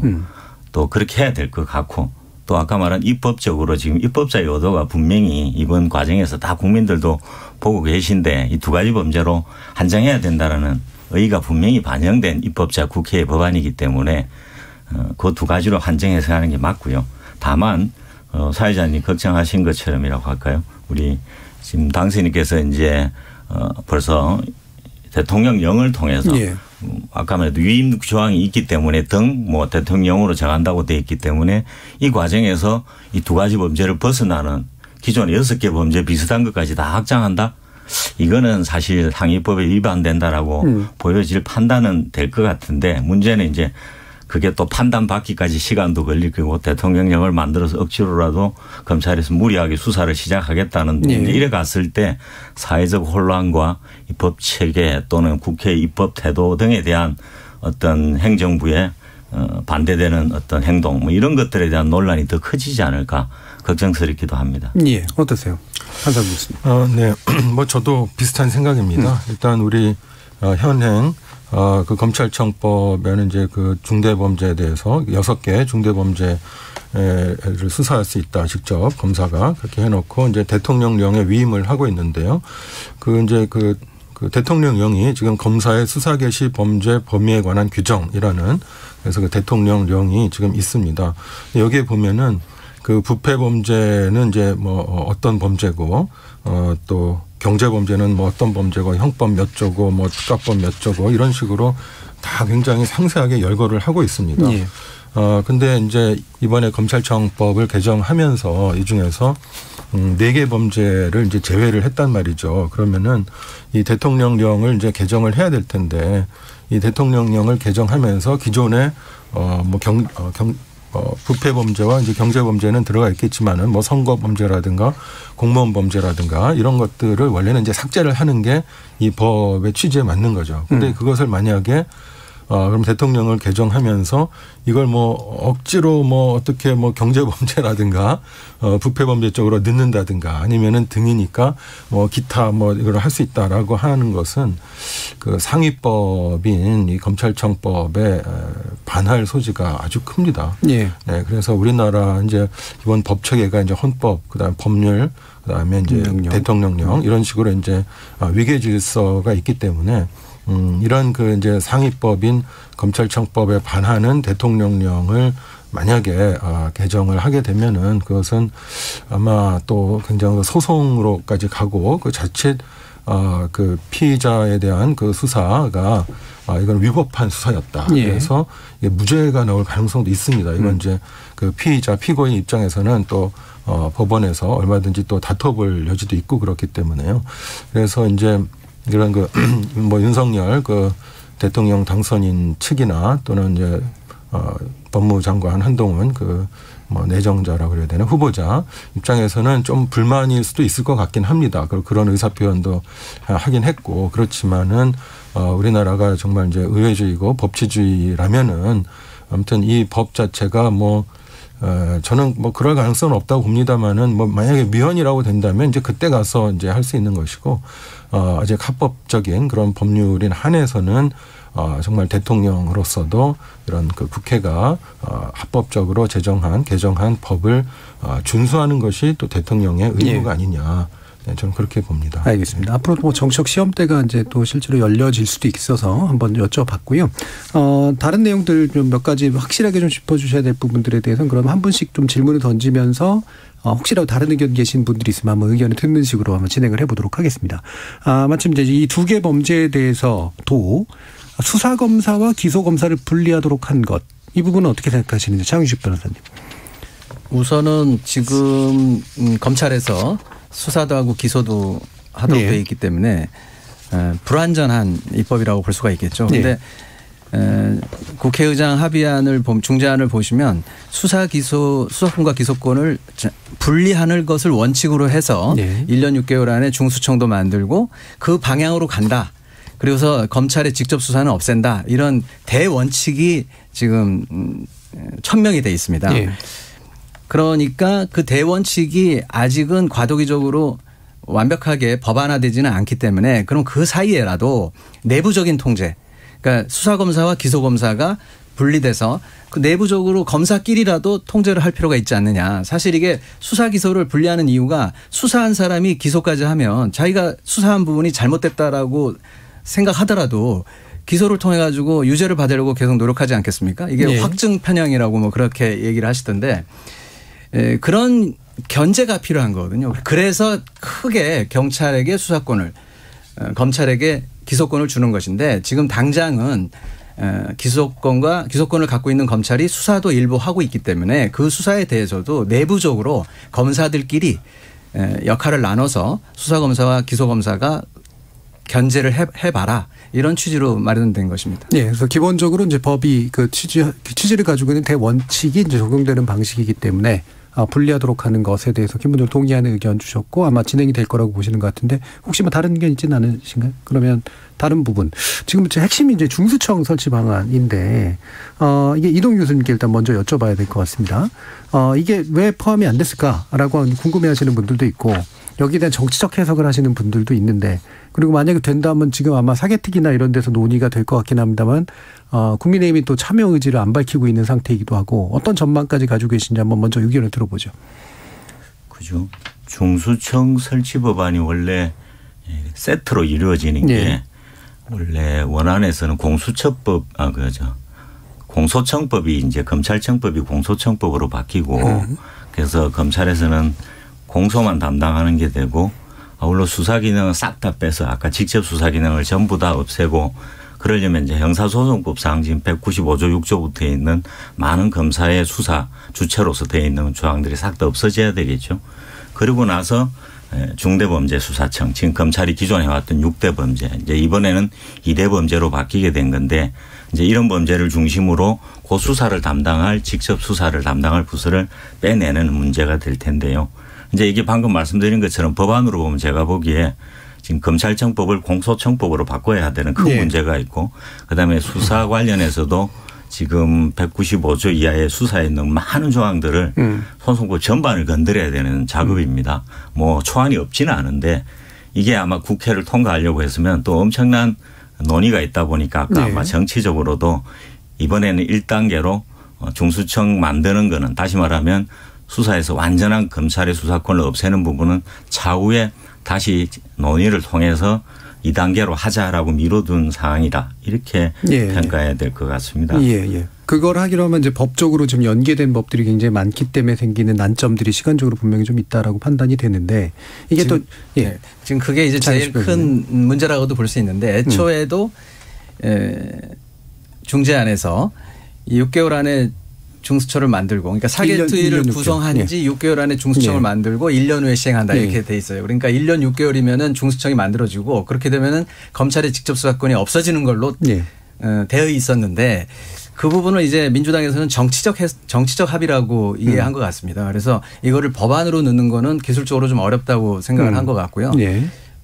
또 그렇게 해야 될 것 같고 또 아까 말한 입법적으로 지금 입법자의 의도가 분명히 이번 과정에서 다 국민들도 보고 계신데 이 2가지 범죄로 한정해야 된다라는 의의가 분명히 반영된 입법자 국회의 법안이기 때문에 그 2가지로 한정해서 하는 게 맞고요. 다만 사회자님 걱정하신 것처럼이라고 할까요? 우리 지금 당선인께서 이제 벌써 대통령령을 통해서 예. 아까 말해도 위임 조항이 있기 때문에 등 뭐 대통령령으로 정한다고 되어 있기 때문에 이 과정에서 이 두 가지 범죄를 벗어나는 기존의 6개 범죄 비슷한 것까지 다 확장한다? 이거는 사실 상위법에 위반된다라고 보여질 판단은 될 것 같은데 문제는 이제 그게 또 판단받기까지 시간도 걸릴 거고 대통령령을 만들어서 억지로라도 검찰에서 무리하게 수사를 시작하겠다는 네. 이래 갔을 때 사회적 혼란과 이 법체계 또는 국회 입법 태도 등에 대한 어떤 행정부의 반대되는 어떤 행동 뭐 이런 것들에 대한 논란이 더 커지지 않을까 걱정스럽기도 합니다. 예, 어떠세요? 한상규 교수님. 네, 뭐 저도 비슷한 생각입니다. 일단 우리 현행 그 검찰청법에는 이제 그 중대범죄에 대해서 6개 중대범죄를 수사할 수 있다. 직접 검사가 그렇게 해놓고 이제 대통령령에 위임을 하고 있는데요. 그 이제 그 대통령령이 지금 검사의 수사 개시 범죄 범위에 관한 규정이라는 그래서 그 대통령령이 지금 있습니다. 여기에 보면은 그 부패 범죄는 이제 뭐 어떤 범죄고 또 경제 범죄는 뭐 어떤 범죄고 형법 몇 조고 뭐 특가법 몇 조고 이런 식으로 다 굉장히 상세하게 열거를 하고 있습니다. 예. 근데 이제 이번에 검찰청법을 개정하면서 이 중에서 4개 범죄를 이제 제외를 했단 말이죠. 그러면은 이 대통령령을 이제 개정을 해야 될 텐데 이 대통령령을 개정하면서 기존에 부패 범죄와 이제 경제 범죄는 들어가 있겠지만은 뭐 선거 범죄라든가 공무원 범죄라든가 이런 것들을 원래는 이제 삭제를 하는 게 이 법의 취지에 맞는 거죠. 근데 그것을 만약에 그럼 대통령을 개정하면서 이걸 뭐 억지로 뭐 어떻게 뭐 경제범죄라든가 부패범죄 쪽으로 넣는다든가 아니면은 등이니까 뭐 기타 뭐 이걸 할 수 있다라고 하는 것은 그 상위법인 이 검찰청법에 반할 소지가 아주 큽니다. 예. 네. 그래서 우리나라 이제 기본 법 체계가 이제 헌법, 그다음 법률, 그다음에 이제 대통령령 이런 식으로 이제 위계 질서가 있기 때문에 이런 그 이제 상위법인 검찰청법에 반하는 대통령령을 만약에 개정을 하게 되면은 그것은 아마 또 굉장히 소송으로까지 가고 그 자칫 그 피의자에 대한 그 수사가 이건 위법한 수사였다. 예. 그래서 무죄가 나올 가능성도 있습니다. 이건 이제 그 피의자 피고인 입장에서는 또 법원에서 얼마든지 또 다퉈볼 여지도 있고 그렇기 때문에요. 그래서 이제 이런 그 뭐 윤석열 그 대통령 당선인 측이나 또는 이제 법무장관 한동훈 그 뭐 내정자라고 그래야 되나 후보자 입장에서는 좀 불만일 수도 있을 것 같긴 합니다. 그런 의사 표현도 하긴 했고 그렇지만은 우리나라가 정말 이제 의회주의고 법치주의라면은 아무튼 이 법 자체가 뭐 저는 뭐 그럴 가능성은 없다고 봅니다만은 뭐 만약에 미연이라고 된다면 이제 그때 가서 이제 할 수 있는 것이고 아직 합법적인 그런 법률인 한에서는 정말 대통령으로서도 이런 그 국회가 합법적으로 개정한 법을 준수하는 것이 또 대통령의 의무가 아니냐. 네, 저는 그렇게 봅니다. 알겠습니다. 앞으로 뭐 정치적 시험대가 이제 또 실제로 열려질 수도 있어서 한번 여쭤봤고요. 다른 내용들 좀 몇 가지 확실하게 좀 짚어주셔야 될 부분들에 대해서는 그럼 한 분씩 좀 질문을 던지면서 혹시라도 다른 의견 계신 분들이 있으면 한번 의견을 듣는 식으로 한번 진행을 해보도록 하겠습니다. 마침 이제 이 2개 범죄에 대해서도 수사검사와 기소검사를 분리하도록 한 것, 이 부분은 어떻게 생각하시는지 장윤식 변호사님. 우선은 지금 검찰에서 수사도 하고 기소도 하도록 되어 있기 때문에 불완전한 입법이라고 볼 수가 있겠죠. 그런데 국회의장 합의안을 중재안을 보시면 수사권과 기소권을 분리하는 것을 원칙으로 해서 1년 6개월 안에 중수청도 만들고 그 방향으로 간다. 그래서 검찰의 직접 수사는 없앤다. 이런 대원칙이 지금 천명이 돼 있습니다. 그러니까 그 대원칙이 아직은 과도기적으로 완벽하게 법안화되지는 않기 때문에 그럼 그 사이에라도 내부적인 통제, 그러니까 수사검사와 기소검사가 분리돼서 그 내부적으로 검사끼리라도 통제를 할 필요가 있지 않느냐. 사실 이게 수사 기소를 분리하는 이유가 수사한 사람이 기소까지 하면 자기가 수사한 부분이 잘못됐다라고 생각하더라도 기소를 통해 가지고 유죄를 받으려고 계속 노력하지 않겠습니까? 이게 확증 편향이라고 뭐 그렇게 얘기를 하시던데 그런 견제가 필요한 거거든요. 그래서 크게 경찰에게 수사권을 검찰에게 기소권을 주는 것인데 지금 당장은 기소권을 갖고 있는 검찰이 수사도 일부 하고 있기 때문에 그 수사에 대해서도 내부적으로 검사들끼리 역할을 나눠서 수사검사와 기소검사가 견제를 해봐라. 이런 취지로 마련된 것입니다. 네, 그래서 기본적으로 이제 법이 그 취지를 가지고 있는 대원칙이 이제 적용되는 방식이기 때문에 분리하도록 하는 것에 대해서 기본적으로 동의하는 의견 주셨고 아마 진행이 될 거라고 보시는 것 같은데 혹시 뭐 다른 의견 있지는 않으신가요? 그러면 다른 부분 지금 제 핵심이 이제 중수청 설치 방안인데 이게 이동 교수님께 일단 먼저 여쭤봐야 될 것 같습니다. 이게 왜 포함이 안 됐을까라고 궁금해하시는 분들도 있고 여기에 대한 정치적 해석을 하시는 분들도 있는데 그리고 만약에 된다면 지금 아마 사개특위나 이런 데서 논의가 될 것 같긴 합니다만 국민의힘이 또 참여 의지를 안 밝히고 있는 상태이기도 하고 어떤 전망까지 가지고 계신지 한번 먼저 의견을 들어보죠. 그죠. 중수청 설치 법안이 원래 세트로 이루어지는 게 원래 원안에서는 공수처법 공소청법이 이제 검찰청법이 공소청법으로 바뀌고 그래서 검찰에서는 공소만 담당하는 게 되고 아울러 수사 기능을 싹 다 빼서 아까 직접 수사 기능을 전부 다 없애고 그러려면 이제 형사소송법상 지금 195조 6조부터 있는 많은 검사의 수사 주체로서 되어 있는 조항들이 싹 다 없어져야 되겠죠. 그리고 나서 중대범죄수사청 지금 검찰이 기존에 해왔던 6대 범죄 이제 이번에는 2대 범죄로 바뀌게 된 건데 이제 이런 범죄를 중심으로 그 수사를 담당할 직접 수사를 담당할 부서를 빼내는 문제가 될 텐데요. 이제 이게 방금 말씀드린 것처럼 법안으로 보면 제가 보기에 지금 검찰청법을 공소청법으로 바꿔야 되는 큰 문제가 있고 그다음에 수사 관련해서도 지금 195조 이하의 수사에 있는 많은 조항들을 소송법 전반을 건드려야 되는 작업입니다. 뭐 초안이 없지는 않은데 이게 아마 국회를 통과하려고 했으면 또 엄청난 논의가 있다 보니까 아까 아마 정치적으로도 이번에는 1단계로 중수청 만드는 거는 다시 말하면 수사에서 완전한 검찰의 수사권을 없애는 부분은 차후에 다시 논의를 통해서 2단계로 하자라고 미뤄둔 상황이다. 이렇게 평가해야 될 것 같습니다. 그걸 하기로 하면 이제 법적으로 지금 연계된 법들이 굉장히 많기 때문에 생기는 난점들이 시간적으로 분명히 좀 있다라고 판단이 되는데 이게 지금, 또 지금 그게 이제 제일 큰 문제라고도 볼 수 있는데 애초에도 중재안에서 6개월 안에 중수처를 만들고 그러니까 사개특위를 구성한 지 6개월 안에 중수청을 만들고 1년 후에 시행한다 이렇게 돼 있어요. 그러니까 1년 6개월이면은 중수청이 만들어지고 그렇게 되면은 검찰의 직접 수사권이 없어지는 걸로 되어 있었는데 그 부분을 이제 민주당에서는 정치적 합의라고 이해한 것 같습니다. 그래서 이거를 법안으로 넣는 거는 기술적으로 좀 어렵다고 생각을 한 것 같고요.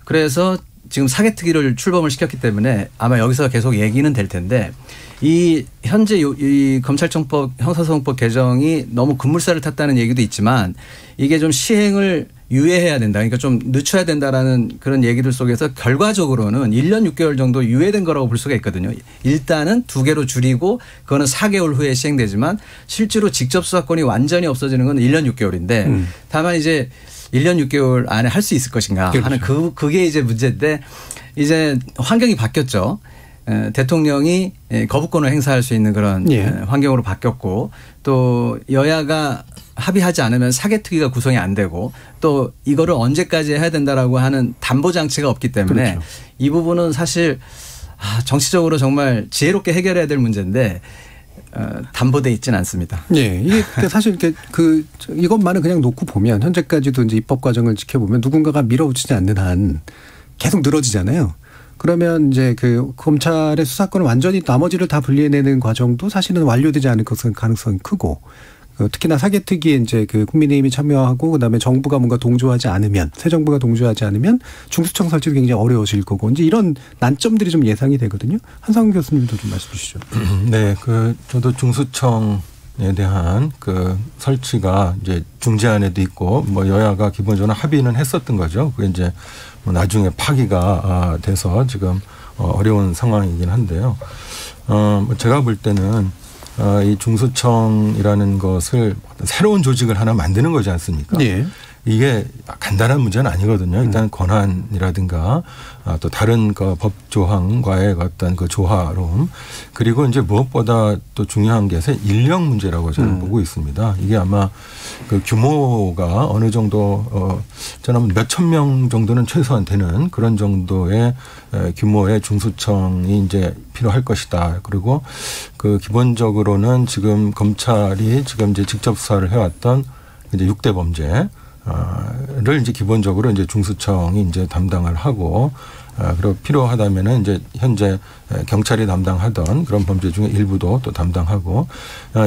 그래서 지금 사개특위를 출범을 시켰기 때문에 아마 여기서 계속 얘기는 될 텐데 이 현재 이 검찰청법 형사소송법 개정이 너무 급물살을 탔다는 얘기도 있지만 이게 좀 시행을 유예해야 된다. 그러니까 좀 늦춰야 된다라는 그런 얘기들 속에서 결과적으로는 1년 6개월 정도 유예된 거라고 볼 수가 있거든요. 일단은 2개로 줄이고 그거는 4개월 후에 시행되지만 실제로 직접 수사권이 완전히 없어지는 건 1년 6개월인데 다만 이제 1년 6개월 안에 할 수 있을 것인가 하는 그게 이제 문제인데 이제 환경이 바뀌었죠. 대통령이 거부권을 행사할 수 있는 그런 환경으로 바뀌었고 또 여야가 합의하지 않으면 사개특위가 구성이 안 되고 또 이거를 언제까지 해야 된다라고 하는 담보 장치가 없기 때문에 이 부분은 사실 정치적으로 정말 지혜롭게 해결해야 될 문제인데 담보돼 있지는 않습니다. 이게 사실 이것만은 그냥 놓고 보면 현재까지도 이제 입법 과정을 지켜보면 누군가가 밀어붙이지 않는 한 계속 늘어지잖아요. 그러면 이제 그 검찰의 수사권을 완전히 나머지를 다 분리해내는 과정도 사실은 완료되지 않을 것은 가능성이 크고 특히나 사개특위에 이제 그 국민의힘이 참여하고 그다음에 정부가 뭔가 동조하지 않으면 새 정부가 동조하지 않으면 중수청 설치도 굉장히 어려워질 거고 이제 이런 난점들이 좀 예상이 되거든요. 한상훈 교수님도 좀 말씀 주시죠. 네, 저도 중수청에 대한 그 설치가 이제 중재안에도 있고 뭐 여야가 기본적으로 합의는 했었던 거죠. 그게 이제 뭐 나중에 파기가 돼서 지금 어려운 상황이긴 한데요. 제가 볼 때는 이 중수청이라는 것을 새로운 조직을 하나 만드는 거지 않습니까? 이게 간단한 문제는 아니거든요. 일단 권한이라든가 또 다른 그 법 조항과의 어떤 그 조화로움, 그리고 이제 무엇보다 또 중요한 게 인력 문제라고 저는 보고 있습니다. 이게 아마 그 규모가 어느 정도 저는 몇천 명 정도는 최소한 되는 그런 정도의 규모의 중수청이 이제 필요할 것이다. 그리고 그 기본적으로는 지금 검찰이 지금 이제 직접 수사를 해왔던 이제 6대 범죄 를 이제 기본적으로 이제 중수청이 이제 담당을 하고, 그리고 필요하다면은 이제 현재 경찰이 담당하던 그런 범죄 중에 일부도 또 담당하고,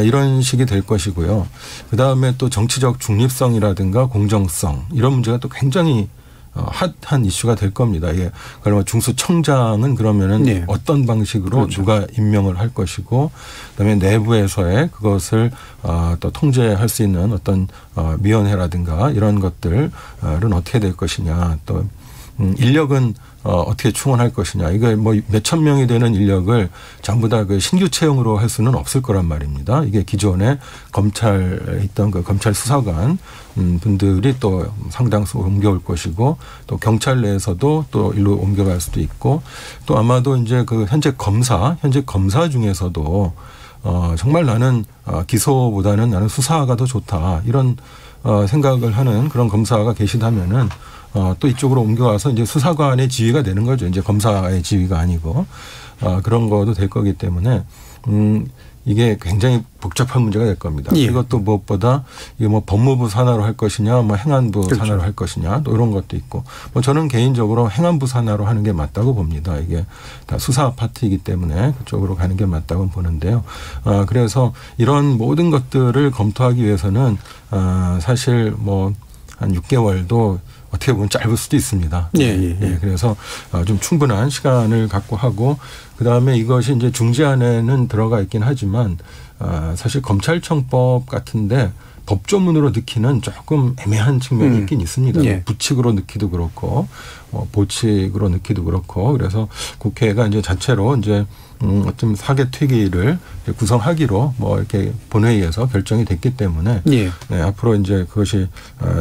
이런 식이 될 것이고요. 그 다음에 또 정치적 중립성이라든가 공정성, 이런 문제가 또 굉장히 핫한 이슈가 될 겁니다. 이게 그러면 중수청장은 그러면은 네. 어떤 방식으로 그렇죠. 누가 임명을 할 것이고, 그다음에 내부에서의 그것을 또 통제할 수 있는 어떤 위원회라든가 이런 것들은 어떻게 될 것이냐, 또 인력은 어떻게 충원할 것이냐. 이거 뭐 몇천 명이 되는 인력을 전부 다 그 신규 채용으로 할 수는 없을 거란 말입니다. 이게 기존에 검찰에 있던 그 검찰 수사관 분들이 또 상당수 옮겨올 것이고, 또 경찰 내에서도 또 일로 옮겨갈 수도 있고, 또 아마도 이제 그 현재 검사 중에서도 정말 나는 기소보다는 나는 수사가 더 좋다, 이런 생각을 하는 그런 검사가 계시다면은 또 이쪽으로 옮겨와서 이제 수사관의 지위가 되는 거죠. 이제 검사의 지위가 아니고 그런 거도 될 거기 때문에 이게 굉장히 복잡한 문제가 될 겁니다. 예. 이것도 무엇보다 이게 뭐 법무부 산하로 할 것이냐, 뭐 행안부 그렇죠. 산하로 할 것이냐, 또 이런 것도 있고, 뭐 저는 개인적으로 행안부 산하로 하는 게 맞다고 봅니다. 이게 다 수사 파트이기 때문에 그쪽으로 가는 게 맞다고 보는데요. 그래서 이런 모든 것들을 검토하기 위해서는 사실 뭐 한 6개월도 어떻게 보면 짧을 수도 있습니다. 예. 그래서 좀 충분한 시간을 갖고 하고, 그다음에 이것이 이제 중재안에는 들어가 있긴 하지만 사실 검찰청법 같은데 법조문으로 넣기는 조금 애매한 측면이 있긴 있습니다. 예. 부칙으로 넣기도 그렇고, 보칙으로 넣기도 그렇고, 그래서 국회가 이제 자체로 이제 어떤 사개특위를 구성하기로 뭐 이렇게 본회의에서 결정이 됐기 때문에 예. 네, 앞으로 이제 그것이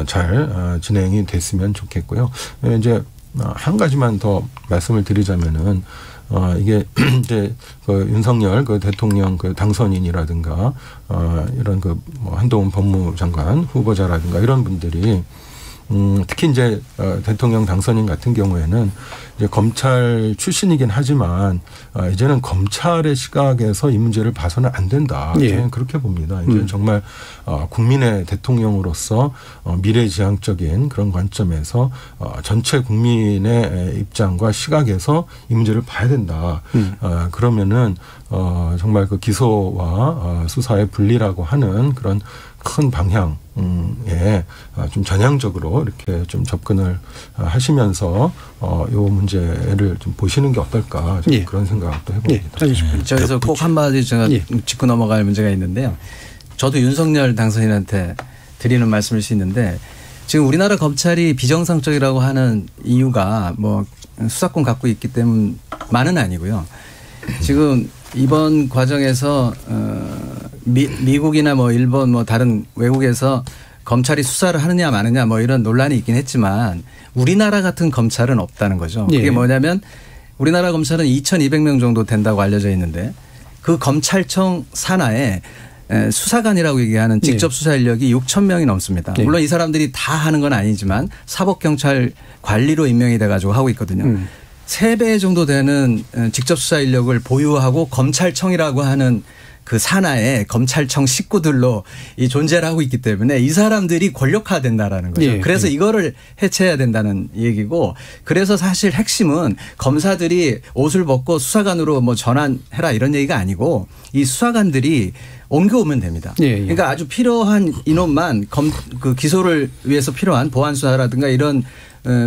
잘 진행이 됐으면 좋겠고요. 이제 한 가지만 더 말씀을 드리자면은 이게 이제 그 윤석열 그 대통령 그 당선인이라든가 이런 그 뭐 한동훈 법무장관 후보자라든가 이런 분들이 특히 이제 대통령 당선인 같은 경우에는 이제 검찰 출신이긴 하지만 이제는 검찰의 시각에서 이 문제를 봐서는 안 된다. 예. 그렇게 봅니다. 이제 정말 국민의 대통령으로서 미래지향적인 그런 관점에서 전체 국민의 입장과 시각에서 이 문제를 봐야 된다. 그러면은 정말 그 기소와 수사의 분리라고 하는 그런 큰 방향에 좀 전향적으로 이렇게 좀 접근을 하시면서 이 문제를 좀 보시는 게 어떨까, 좀 그런 생각도 해봅니다. 저에서 꼭 한마디 제가 짚고 넘어갈 문제가 있는데요. 저도 윤석열 당선인한테 드리는 말씀일 수 있는데, 지금 우리나라 검찰이 비정상적이라고 하는 이유가 뭐 수사권 갖고 있기 때문만은 아니고요. 지금 이번 과정에서 미국이나 뭐 일본 뭐 다른 외국에서 검찰이 수사를 하느냐 마느냐 뭐 이런 논란이 있긴 했지만 우리나라 같은 검찰은 없다는 거죠. 그게 예. 뭐냐면 우리나라 검찰은 2,200명 정도 된다고 알려져 있는데, 그 검찰청 산하에 수사관이라고 얘기하는 직접 수사 인력이 6,000명이 넘습니다. 네. 물론 이 사람들이 다 하는 건 아니지만 사법경찰 관리로 임명이 돼가지고 하고 있거든요. 3배 정도 되는 직접 수사 인력을 보유하고 검찰청이라고 하는 그 산하에 검찰청 식구들로 이 존재를 하고 있기 때문에 이 사람들이 권력화된다라는 거죠. 예. 그래서 이거를 해체해야 된다는 얘기고, 그래서 사실 핵심은 검사들이 옷을 벗고 수사관으로 뭐 전환해라 이런 얘기가 아니고 이 수사관들이 옮겨오면 됩니다. 그러니까 아주 필요한 인원만 그 기소를 위해서 필요한 보안 수사라든가 이런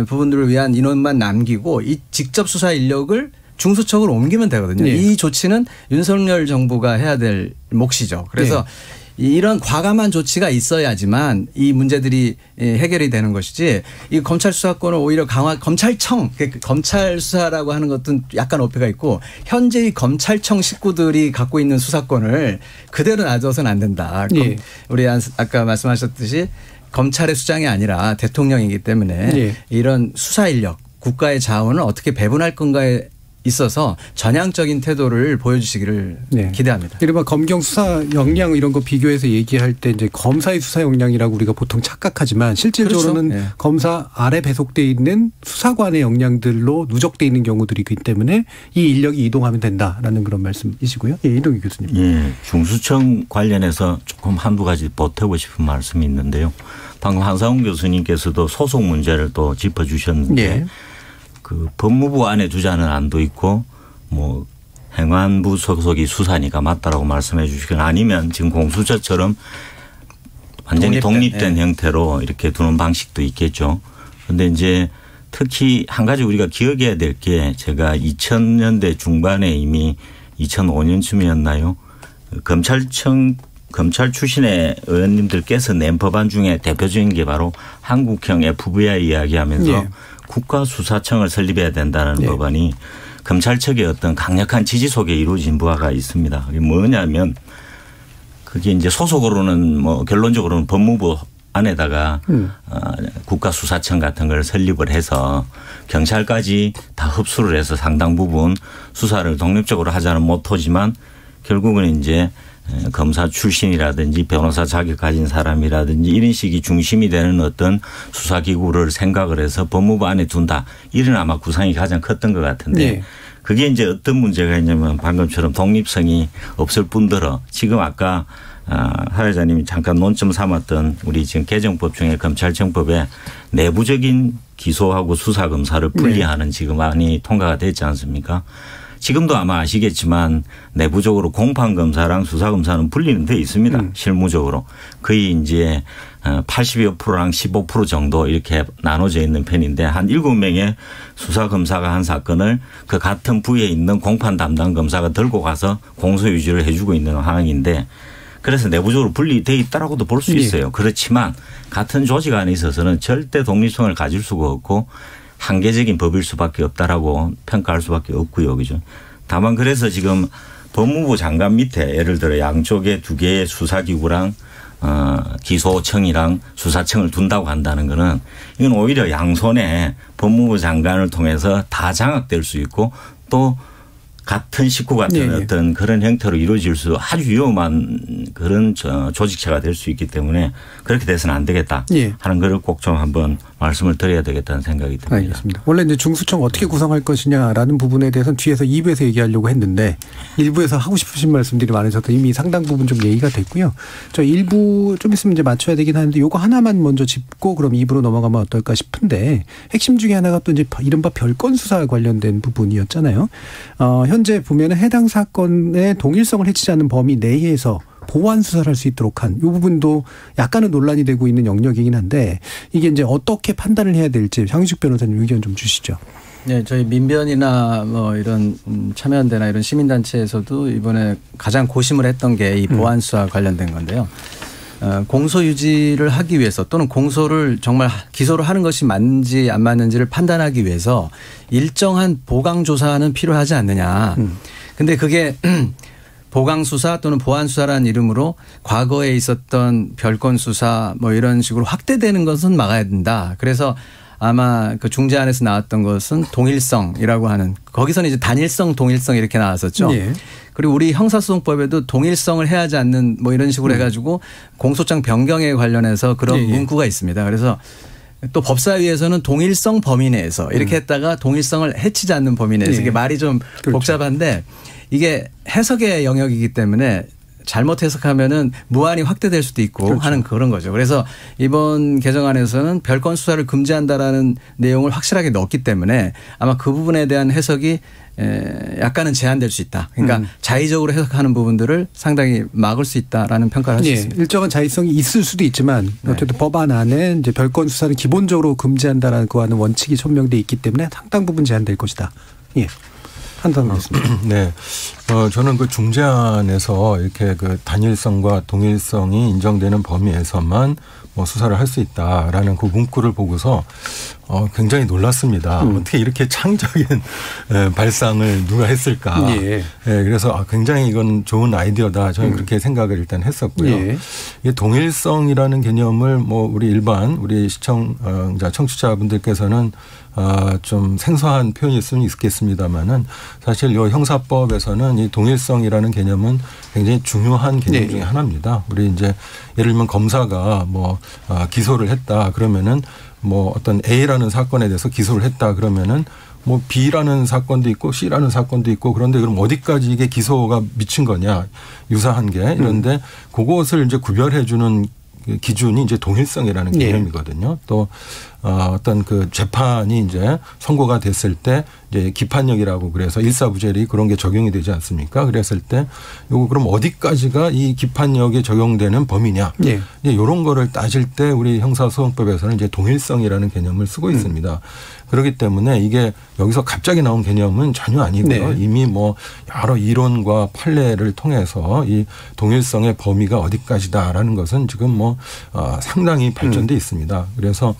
부분들을 위한 인원만 남기고 이 직접 수사 인력을 중수청으로 옮기면 되거든요. 이 조치는 윤석열 정부가 해야 될 몫이죠. 그래서 이런 과감한 조치가 있어야지만 이 문제들이 해결이 되는 것이지, 이 검찰 수사권을 오히려 검찰청, 검찰 수사라고 하는 것도 약간 어폐가 있고, 현재의 검찰청 식구들이 갖고 있는 수사권을 그대로 놔둬서는 안 된다. 우리 아까 말씀하셨듯이 검찰의 수장이 아니라 대통령이기 때문에 네. 이런 수사 인력, 국가의 자원을 어떻게 배분할 건가에 있어서 전향적인 태도를 보여주시기를 네. 기대합니다. 이른바 검경 수사 역량 이런 거 비교해서 얘기할 때 이제 검사의 수사 역량이라고 우리가 보통 착각하지만 실질적으로는 그렇죠. 네. 검사 아래 배속돼 있는 수사관의 역량들로 누적돼 있는 경우들이 있기 때문에 이 인력이 이동하면 된다라는 그런 말씀이시고요. 예, 이동희 교수님. 예, 중수청 관련해서 조금 한두 가지 보태고 싶은 말씀이 있는데요. 방금 한상훈 교수님께서도 소속 문제를 또 짚어주셨는데 예. 그 법무부 안에 두자는 안도 있고 뭐 행안부 소속이 수사니까 맞다라고 말씀해 주시거나 아니면 지금 공수처처럼 완전히 독립된 형태로 이렇게 두는 방식도 있겠죠. 그런데 이제 특히 한 가지 우리가 기억해야 될 게 제가 2000년대 중반에 이미 2005년쯤이었나요? 검찰 출신의 의원님들께서 낸 법안 중에 대표적인 게 바로 한국형 FBI 이야기하면서 예. 국가수사청을 설립해야 된다는 예. 법안이 검찰 측의 어떤 강력한 지지 속에 이루어진 바가 있습니다. 그게 뭐냐면 그게 이제 소속으로는 뭐 결론적으로는 법무부 안에다가 국가수사청 같은 걸 설립을 해서 경찰까지 다 흡수를 해서 상당 부분 수사를 독립적으로 하자는 모토지만 결국은 이제 검사 출신이라든지 변호사 자격 가진 사람이라든지 이런 식이 중심이 되는 어떤 수사기구를 생각을 해서 법무부 안에 둔다. 이런 아마 구상이 가장 컸던 것 같은데 네. 그게 이제 어떤 문제가 있냐면 방금처럼 독립성이 없을 뿐더러 지금 아까 하 회장님이 잠깐 논점 삼았던 우리 지금 개정법 중에 검찰청법에 내부적인 기소하고 수사검사를 분리하는 지금 안이 통과가 됐지 않습니까? 지금도 아마 아시겠지만 내부적으로 공판검사랑 수사검사는 분리는 돼 있습니다. 실무적으로. 거의 이제 80여 프로랑 15% 정도 이렇게 나눠져 있는 편인데 한 7명의 수사검사가 한 사건을 그 같은 부에 있는 공판 담당 검사가 들고 가서 공소 유지를 해주고 있는 상황인데 그래서 내부적으로 분리되어 있다라고도 볼 수 있어요. 그렇지만 같은 조직 안에 있어서는 절대 독립성을 가질 수가 없고 한계적인 법일 수밖에 없다라고 평가할 수밖에 없고요. 그죠. 다만 그래서 지금 법무부 장관 밑에 예를 들어 양쪽에 2개의 수사기구랑 기소청이랑 수사청을 둔다고 한다는 거는 이건 오히려 양손에 법무부 장관을 통해서 다 장악될 수 있고 또 같은 식구 같은 어떤 그런 형태로 이루어질 수 아주 위험한 그런 조직체가 될 수 있기 때문에 그렇게 돼서는 안 되겠다 하는 걸 꼭 좀 한번 말씀을 드려야 되겠다는 생각이 듭니다. 알겠습니다. 원래 이제 중수청 어떻게 구성할 것이냐라는 부분에 대해서는 뒤에서 2부에서 얘기하려고 했는데 1부에서 하고 싶으신 말씀들이 많으셔서 이미 상당 부분 좀 얘기가 됐고요. 저 1부 좀 있으면 이제 맞춰야 되긴 하는데 요거 하나만 먼저 짚고 그럼 2부로 넘어가면 어떨까 싶은데 핵심 중에 하나가 또 이제 이른바 별건 수사 관련된 부분이었잖아요. 현재 보면은 해당 사건의 동일성을 해치지 않는 범위 내에서 보완 수사를 할 수 있도록 한 이 부분도 약간은 논란이 되고 있는 영역이긴 한데 이게 이제 어떻게 판단을 해야 될지 장윤식 변호사님 의견 좀 주시죠. 네, 저희 민변이나 뭐 이런 참여연대나 이런 시민단체에서도 이번에 가장 고심을 했던 게 이 보완 수사 관련된 건데요. 공소 유지를 하기 위해서 또는 공소를 정말 기소를 하는 것이 맞는지 안 맞는지를 판단하기 위해서 일정한 보강 조사는 필요하지 않느냐. 근데 그게 보강 수사 또는 보완 수사라는 이름으로 과거에 있었던 별건 수사 뭐 이런 식으로 확대되는 것은 막아야 된다. 그래서 아마 그 중재안에서 나왔던 것은 동일성이라고 하는 거기서는 이제 단일성, 동일성 이렇게 나왔었죠. 그리고 우리 형사소송법에도 동일성을 해하지 않는 뭐 이런 식으로 해가지고 공소장 변경에 관련해서 그런 문구가 있습니다. 그래서 또 법사위에서는 동일성 범위 내에서 이렇게 했다가 동일성을 해치지 않는 범위 내에서 이게 말이 좀 복잡한데 이게 해석의 영역이기 때문에 잘못 해석하면은 무한히 확대될 수도 있고 하는 그런 거죠. 그래서 이번 개정안에서는 별건 수사를 금지한다라는 내용을 확실하게 넣었기 때문에 아마 그 부분에 대한 해석이 약간은 제한될 수 있다. 그러니까 자의적으로 해석하는 부분들을 상당히 막을 수 있다라는 평가를 할 수 있습니다. 일정한 자의성이 있을 수도 있지만 어쨌든 법안 안에 이제 별건 수사를 기본적으로 금지한다라는 그와는 원칙이 천명돼 있기 때문에 상당 부분 제한될 것이다. 예. 판단하겠습니다. 네. 저는 그 중재안에서 이렇게 그 단일성과 동일성이 인정되는 범위에서만 뭐 수사를 할 수 있다라는 그 문구를 보고서 굉장히 놀랐습니다. 어떻게 이렇게 창의적인 발상을 누가 했을까. 예. 그래서 굉장히 이건 좋은 아이디어다. 저는 그렇게 생각을 일단 했었고요. 예. 이 동일성이라는 개념을 우리 일반 우리 청취자분들께서는 좀 생소한 표현일 수는 있겠습니다만은 사실 이 형사법에서는 이 동일성이라는 개념은 굉장히 중요한 개념 중에 하나입니다. 우리 이제 예를 들면 검사가 기소를 했다 그러면은 어떤 A라는 사건에 대해서 기소를 했다 그러면은 B라는 사건도 있고 C라는 사건도 있고 그런데 그럼 어디까지 이게 기소가 미친 거냐 유사한 게 이런데 그것을 이제 구별해 주는 기준이 이제 동일성이라는 개념이거든요. 또 어떤 그 재판이 이제 선고가 됐을 때 이제 기판력이라고 그래서 일사부재리 그런 게 적용이 되지 않습니까? 그랬을 때 요거 그럼 어디까지가 이 기판력에 적용되는 범위냐? 이제 이런 거를 따질 때 우리 형사소송법에서는 이제 동일성이라는 개념을 쓰고 있습니다. 그렇기 때문에 이게 여기서 갑자기 나온 개념은 전혀 아니고요. 이미 여러 이론과 판례를 통해서 이 동일성의 범위가 어디까지다라는 것은 지금 상당히 발전돼 있습니다. 그래서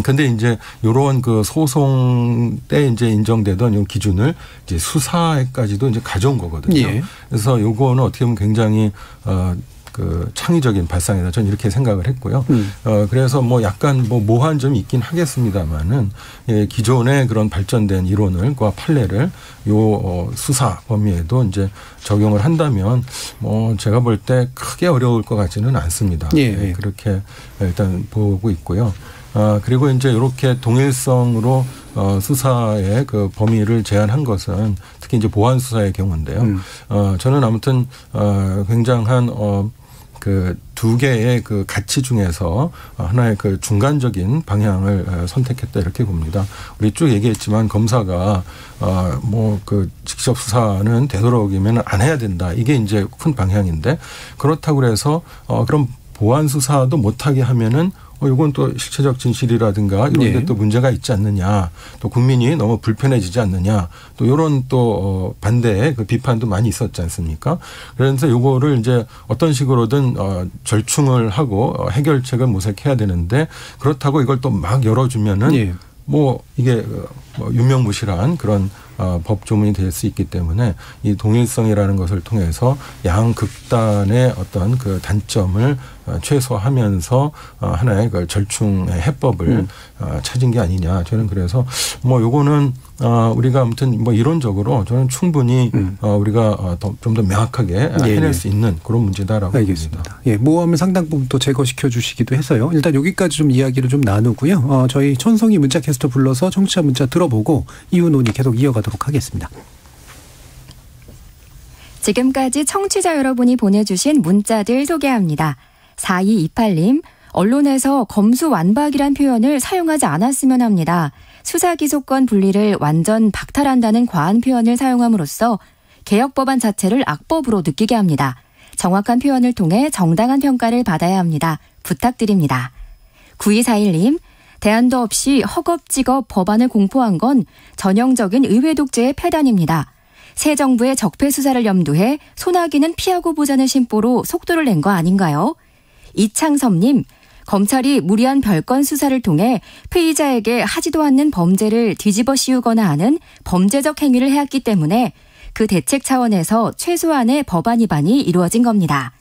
근데 이제 요런 그 소송 때 이제 인정되던 요 기준을 이제 수사에까지도 이제 가져온 거거든요. 그래서 요거는 어떻게 보면 굉장히 그 창의적인 발상이다. 저는 이렇게 생각을 했고요. 그래서 약간 모호한 점이 있긴 하겠습니다만은 기존의 그런 발전된 이론과 판례를 요 수사 범위에도 이제 적용을 한다면 제가 볼 때 크게 어려울 것 같지는 않습니다. 그렇게 일단 보고 있고요. 그리고 이제 이렇게 동일성으로 수사의 그 범위를 제한한 것은 특히 이제 보안 수사의 경우인데요. 저는 아무튼 굉장한 그 두 개의 그 가치 중에서 하나의 그 중간적인 방향을 선택했다 이렇게 봅니다. 우리 쭉 얘기했지만 검사가 그 직접 수사는 되도록이면 안 해야 된다. 이게 이제 큰 방향인데 그렇다고 해서 그럼 보안 수사도 못하게 하면은 이건 또 실체적 진실이라든가 이런 데 또 문제가 있지 않느냐. 또 국민이 너무 불편해지지 않느냐. 또 이런 또 반대의 그 비판도 많이 있었지 않습니까? 그래서 요거를 이제 어떤 식으로든 절충을 하고 해결책을 모색해야 되는데 그렇다고 이걸 또 막 열어주면은 이게 유명무실한 그런 법조문이 될 수 있기 때문에 이 동일성이라는 것을 통해서 양극단의 어떤 그 단점을 최소화하면서 하나의 그 절충의 해법을 찾은 게 아니냐. 저는 그래서 요거는 우리가 아무튼 이론적으로 저는 충분히 우리가 좀 더 명확하게 해낼 수 있는 그런 문제다라고 알겠습니다. 봅니다. 모호함을 상당 부분 또 제거시켜 주시기도 해서요. 일단 여기까지 좀 이야기를 좀 나누고요. 저희 천성희 문자캐스터 불러서 청취자 문자 들어보고 이후 논의 계속 이어가도록 하겠습니다. 지금까지 청취자 여러분이 보내주신 문자들 소개합니다. 4228님, 언론에서 검수완박이란 표현을 사용하지 않았으면 합니다. 수사기소권 분리를 완전 박탈한다는 과한 표현을 사용함으로써 개혁법안 자체를 악법으로 느끼게 합니다. 정확한 표현을 통해 정당한 평가를 받아야 합니다. 부탁드립니다. 9241님, 대안도 없이 허겁지겁 법안을 공포한 건 전형적인 의회 독재의 폐단입니다. 새 정부의 적폐 수사를 염두해 소나기는 피하고 보자는 심보로 속도를 낸 거 아닌가요? 이창섭님, 검찰이 무리한 별건 수사를 통해 피의자에게 하지도 않는 범죄를 뒤집어 씌우거나 하는 범죄적 행위를 해왔기 때문에 그 대책 차원에서 최소한의 법안 위반이 이루어진 겁니다.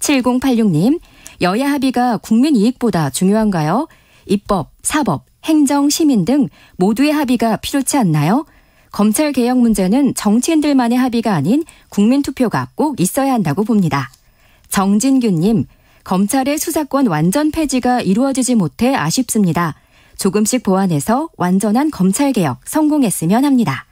7086님, 여야 합의가 국민 이익보다 중요한가요? 입법, 사법, 행정, 시민 등 모두의 합의가 필요치 않나요? 검찰 개혁 문제는 정치인들만의 합의가 아닌 국민 투표가 꼭 있어야 한다고 봅니다. 정진규님, 검찰의 수사권 완전 폐지가 이루어지지 못해 아쉽습니다. 조금씩 보완해서 완전한 검찰개혁 성공했으면 합니다.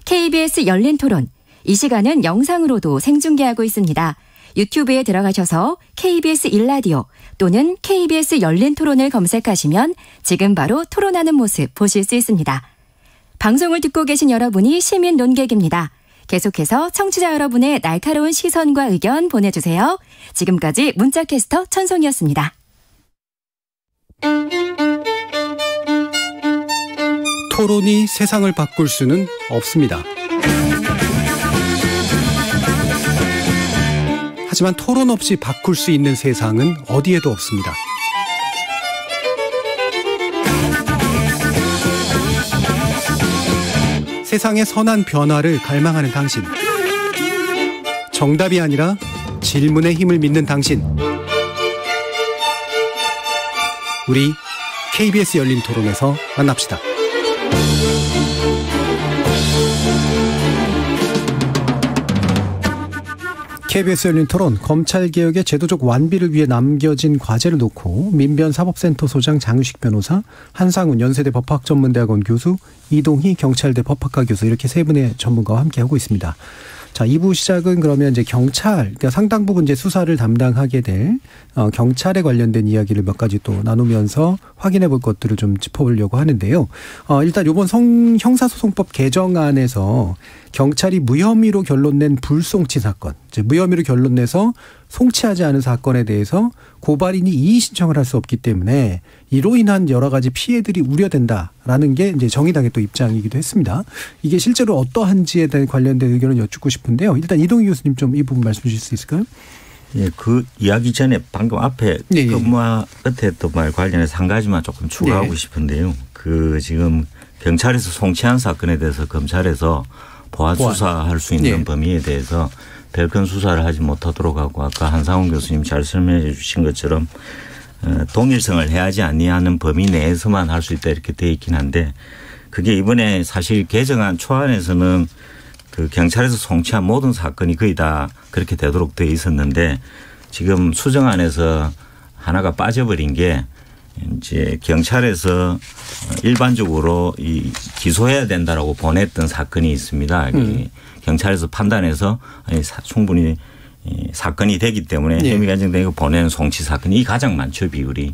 KBS 열린 토론, 이 시간은 영상으로도 생중계하고 있습니다. 유튜브에 들어가셔서 KBS 1라디오 또는 KBS 열린 토론을 검색하시면 지금 바로 토론하는 모습 보실 수 있습니다. 방송을 듣고 계신 여러분이 시민 논객입니다. 계속해서 청취자 여러분의 날카로운 시선과 의견 보내주세요. 지금까지 문자캐스터 천송이었습니다. 토론이 세상을 바꿀 수는 없습니다. 하지만 토론 없이 바꿀 수 있는 세상은 어디에도 없습니다. 세상의 선한 변화를 갈망하는 당신. 정답이 아니라 질문의 힘을 믿는 당신. 우리 KBS 열린 토론에서 만납시다. KBS 열린 토론, 검찰개혁의 제도적 완비를 위해 남겨진 과제를 놓고 민변사법센터 소장 장유식 변호사, 한상훈 연세대 법학전문대학원 교수, 이동희 경찰대 법학과 교수 이렇게 세 분의 전문가와 함께하고 있습니다. 자, 2부 시작은 그러면 이제 경찰, 그러니까 상당 부분 이제 수사를 담당하게 될 경찰에 관련된 이야기를 몇 가지 또 나누면서 확인해 볼 것들을 좀 짚어보려고 하는데요. 일단 이번 형사소송법 개정안에서 경찰이 무혐의로 결론낸 불송치 사건, 이제 무혐의로 결론내서 송치하지 않은 사건에 대해서 고발인이 이의 신청을 할 수 없기 때문에 이로 인한 여러 가지 피해들이 우려된다라는 게 이제 정의당의 또 입장이기도 했습니다. 이게 실제로 어떠한지에 대한 관련된 의견을 여쭙고 싶은데요. 일단 이동희 교수님 좀 이 부분 말씀 주실 수 있을까요? 예, 그 이야기 전에 방금 앞에 끝마 끝에 또 말 관련해서 한 가지만 조금 추가하고 싶은데요. 그 지금 경찰에서 송치한 사건에 대해서 검찰에서 보안 수사할 수 있는 범위에 대해서 별건 수사를 하지 못하도록 하고 아까 한상훈 교수님 잘 설명해 주신 것처럼 동일성을 해야지 아니하는 범위 내에서만 할 수 있다 이렇게 되어 있긴 한데 그게 이번에 사실 개정안 초안에서는 그 경찰에서 송치한 모든 사건이 거의 다 그렇게 되도록 되어 있었는데 지금 수정안에서 하나가 빠져버린 게 이제 경찰에서 일반적으로 이 기소해야 된다라고 보냈던 사건이 있습니다. 경찰에서 판단해서 충분히 사건이 되기 때문에 혐의가 인정되고 보내는 송치 사건이 가장 많죠, 비율이.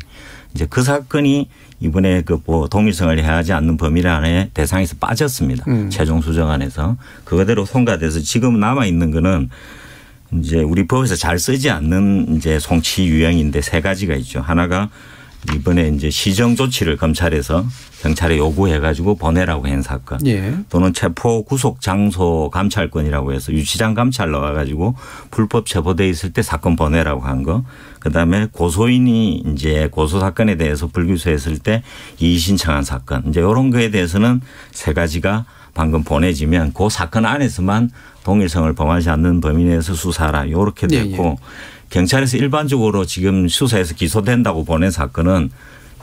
이제 그 사건이 이번에 그 동일성을 해하지 않는 범위란의 대상에서 빠졌습니다. 최종 수정안에서. 그거대로 통과돼서 지금 남아 있는 거는 이제 우리 법에서 잘 쓰지 않는 이제 송치 유형인데 세 가지가 있죠. 하나가 이번에 이제 시정 조치를 검찰에서 경찰에 요구해 가지고 보내라고 한 사건. 또는 체포 구속 장소 감찰권이라고 해서 유치장 감찰 나와 가지고 불법 체포돼 있을 때 사건 보내라고 한 거. 그다음에 고소인이 이제 고소 사건에 대해서 불기소했을 때 이의 신청한 사건. 이제 이런 거에 대해서는 세 가지가 방금 보내지면 그 사건 안에서만 동일성을 범하지 않는 범위 내에서 수사하라. 이렇게 됐고 경찰에서 일반적으로 지금 수사에서 기소된다고 보낸 사건은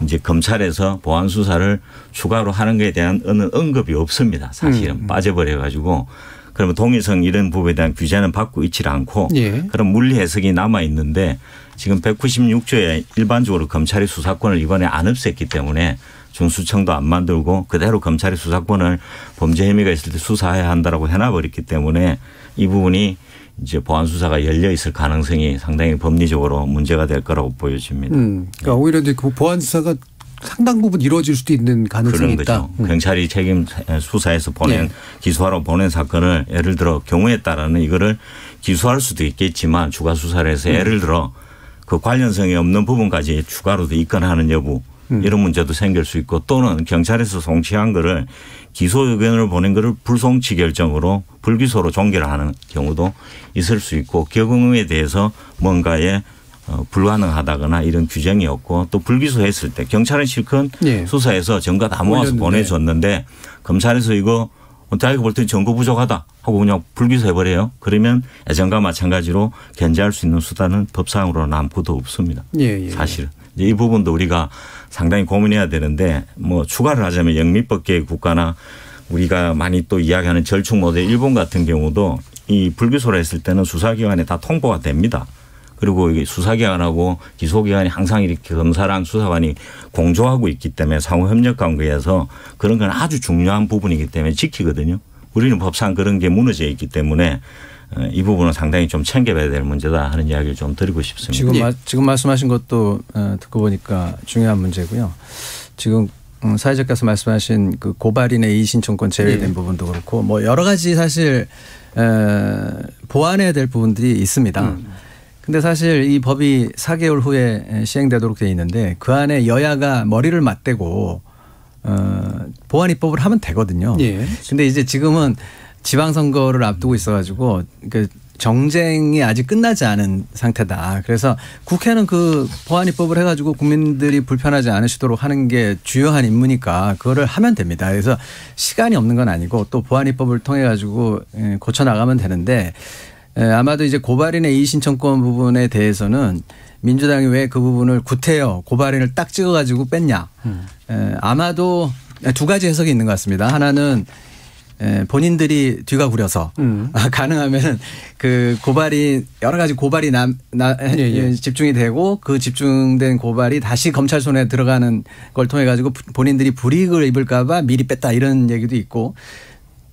이제 검찰에서 보안 수사를 추가로 하는 것에 대한 어느 언급이 없습니다. 사실은 빠져버려 가지고 그러면 동일성 이런 부분에 대한 규제는 받고 있지 않고 그런 물리 해석이 남아 있는데 지금 196조에 일반적으로 검찰이 수사권을 이번에 안 없앴기 때문에 중수청도 안 만들고 그대로 검찰이 수사권을 범죄 혐의가 있을 때 수사해야 한다라고 해놔버렸기 때문에 이 부분이 이제 보안 수사가 열려 있을 가능성이 상당히 법리적으로 문제가 될 거라고 보여집니다. 그러니까 오히려 이제 그 보안 수사가 상당 부분 이루어질 수도 있는 가능성이 그런 있다. 거죠. 경찰이 책임 수사해서 보낸 기소하러 보낸 사건을 예를 들어 경우에 따라는 이거를 기소할 수도 있겠지만 추가 수사를 해서 예를 들어 그 관련성이 없는 부분까지 추가로 입건하는 여부 이런 문제도 생길 수 있고 또는 경찰에서 송치한 거를 기소 의견을 보낸 거를 불송치 결정으로 불기소로 종결을 하는 경우도 있을 수 있고 경우에 대해서 뭔가에 불가능하다거나 이런 규정이 없고 또 불기소했을 때 경찰은 실컷 수사해서 증거 다 모아서 보내줬는데 검찰에서 이거 자기가 볼 때 증거 부족하다 하고 그냥 불기소해버려요. 그러면 예전과 마찬가지로 견제할 수 있는 수단은 법상으로는 아무것도 없습니다. 사실은. 이 부분도 우리가 상당히 고민해야 되는데 뭐 추가를 하자면 영미법계의 국가나 우리가 많이 또 이야기하는 절충 모델 일본 같은 경우도 이 불기소를 했을 때는 수사기관에 다 통보가 됩니다. 그리고 이게 수사기관하고 기소기관이 항상 이렇게 검사랑 수사관이 공조하고 있기 때문에 상호협력 관계에서 그런 건 아주 중요한 부분이기 때문에 지키거든요. 우리는 법상 그런 게 무너져 있기 때문에 이 부분은 상당히 좀 챙겨봐야 될 문제다 하는 이야기를 좀 드리고 싶습니다. 지금 말씀하신 것도 듣고 보니까 중요한 문제고요. 지금 사회자께서 말씀하신 그 고발인의 이의 신청권 제외된 부분도 그렇고 뭐 여러 가지 사실 보완해야 될 부분들이 있습니다. 근데 사실 이 법이 4개월 후에 시행되도록 되어 있는데 그 안에 여야가 머리를 맞대고 보완 입법을 하면 되거든요. 근데 이제 지금은 지방선거를 앞두고 있어가지고 그 정쟁이 아직 끝나지 않은 상태다. 그래서 국회는 그 보안입법을 해가지고 국민들이 불편하지 않으시도록 하는 게 주요한 임무니까 그거를 하면 됩니다. 그래서 시간이 없는 건 아니고 또 보안입법을 통해 가지고 고쳐 나가면 되는데 아마도 이제 고발인의 이의신청권 부분에 대해서는 민주당이 왜 그 부분을 구태여 고발인을 딱 찍어가지고 뺐냐. 아마도 두 가지 해석이 있는 것 같습니다. 하나는 본인들이 뒤가 구려서 가능하면 그 고발이 여러 가지 고발이 집중이 되고 그 집중된 고발이 다시 검찰 손에 들어가는 걸 통해 가지고 본인들이 불이익을 입을까 봐 미리 뺐다 이런 얘기도 있고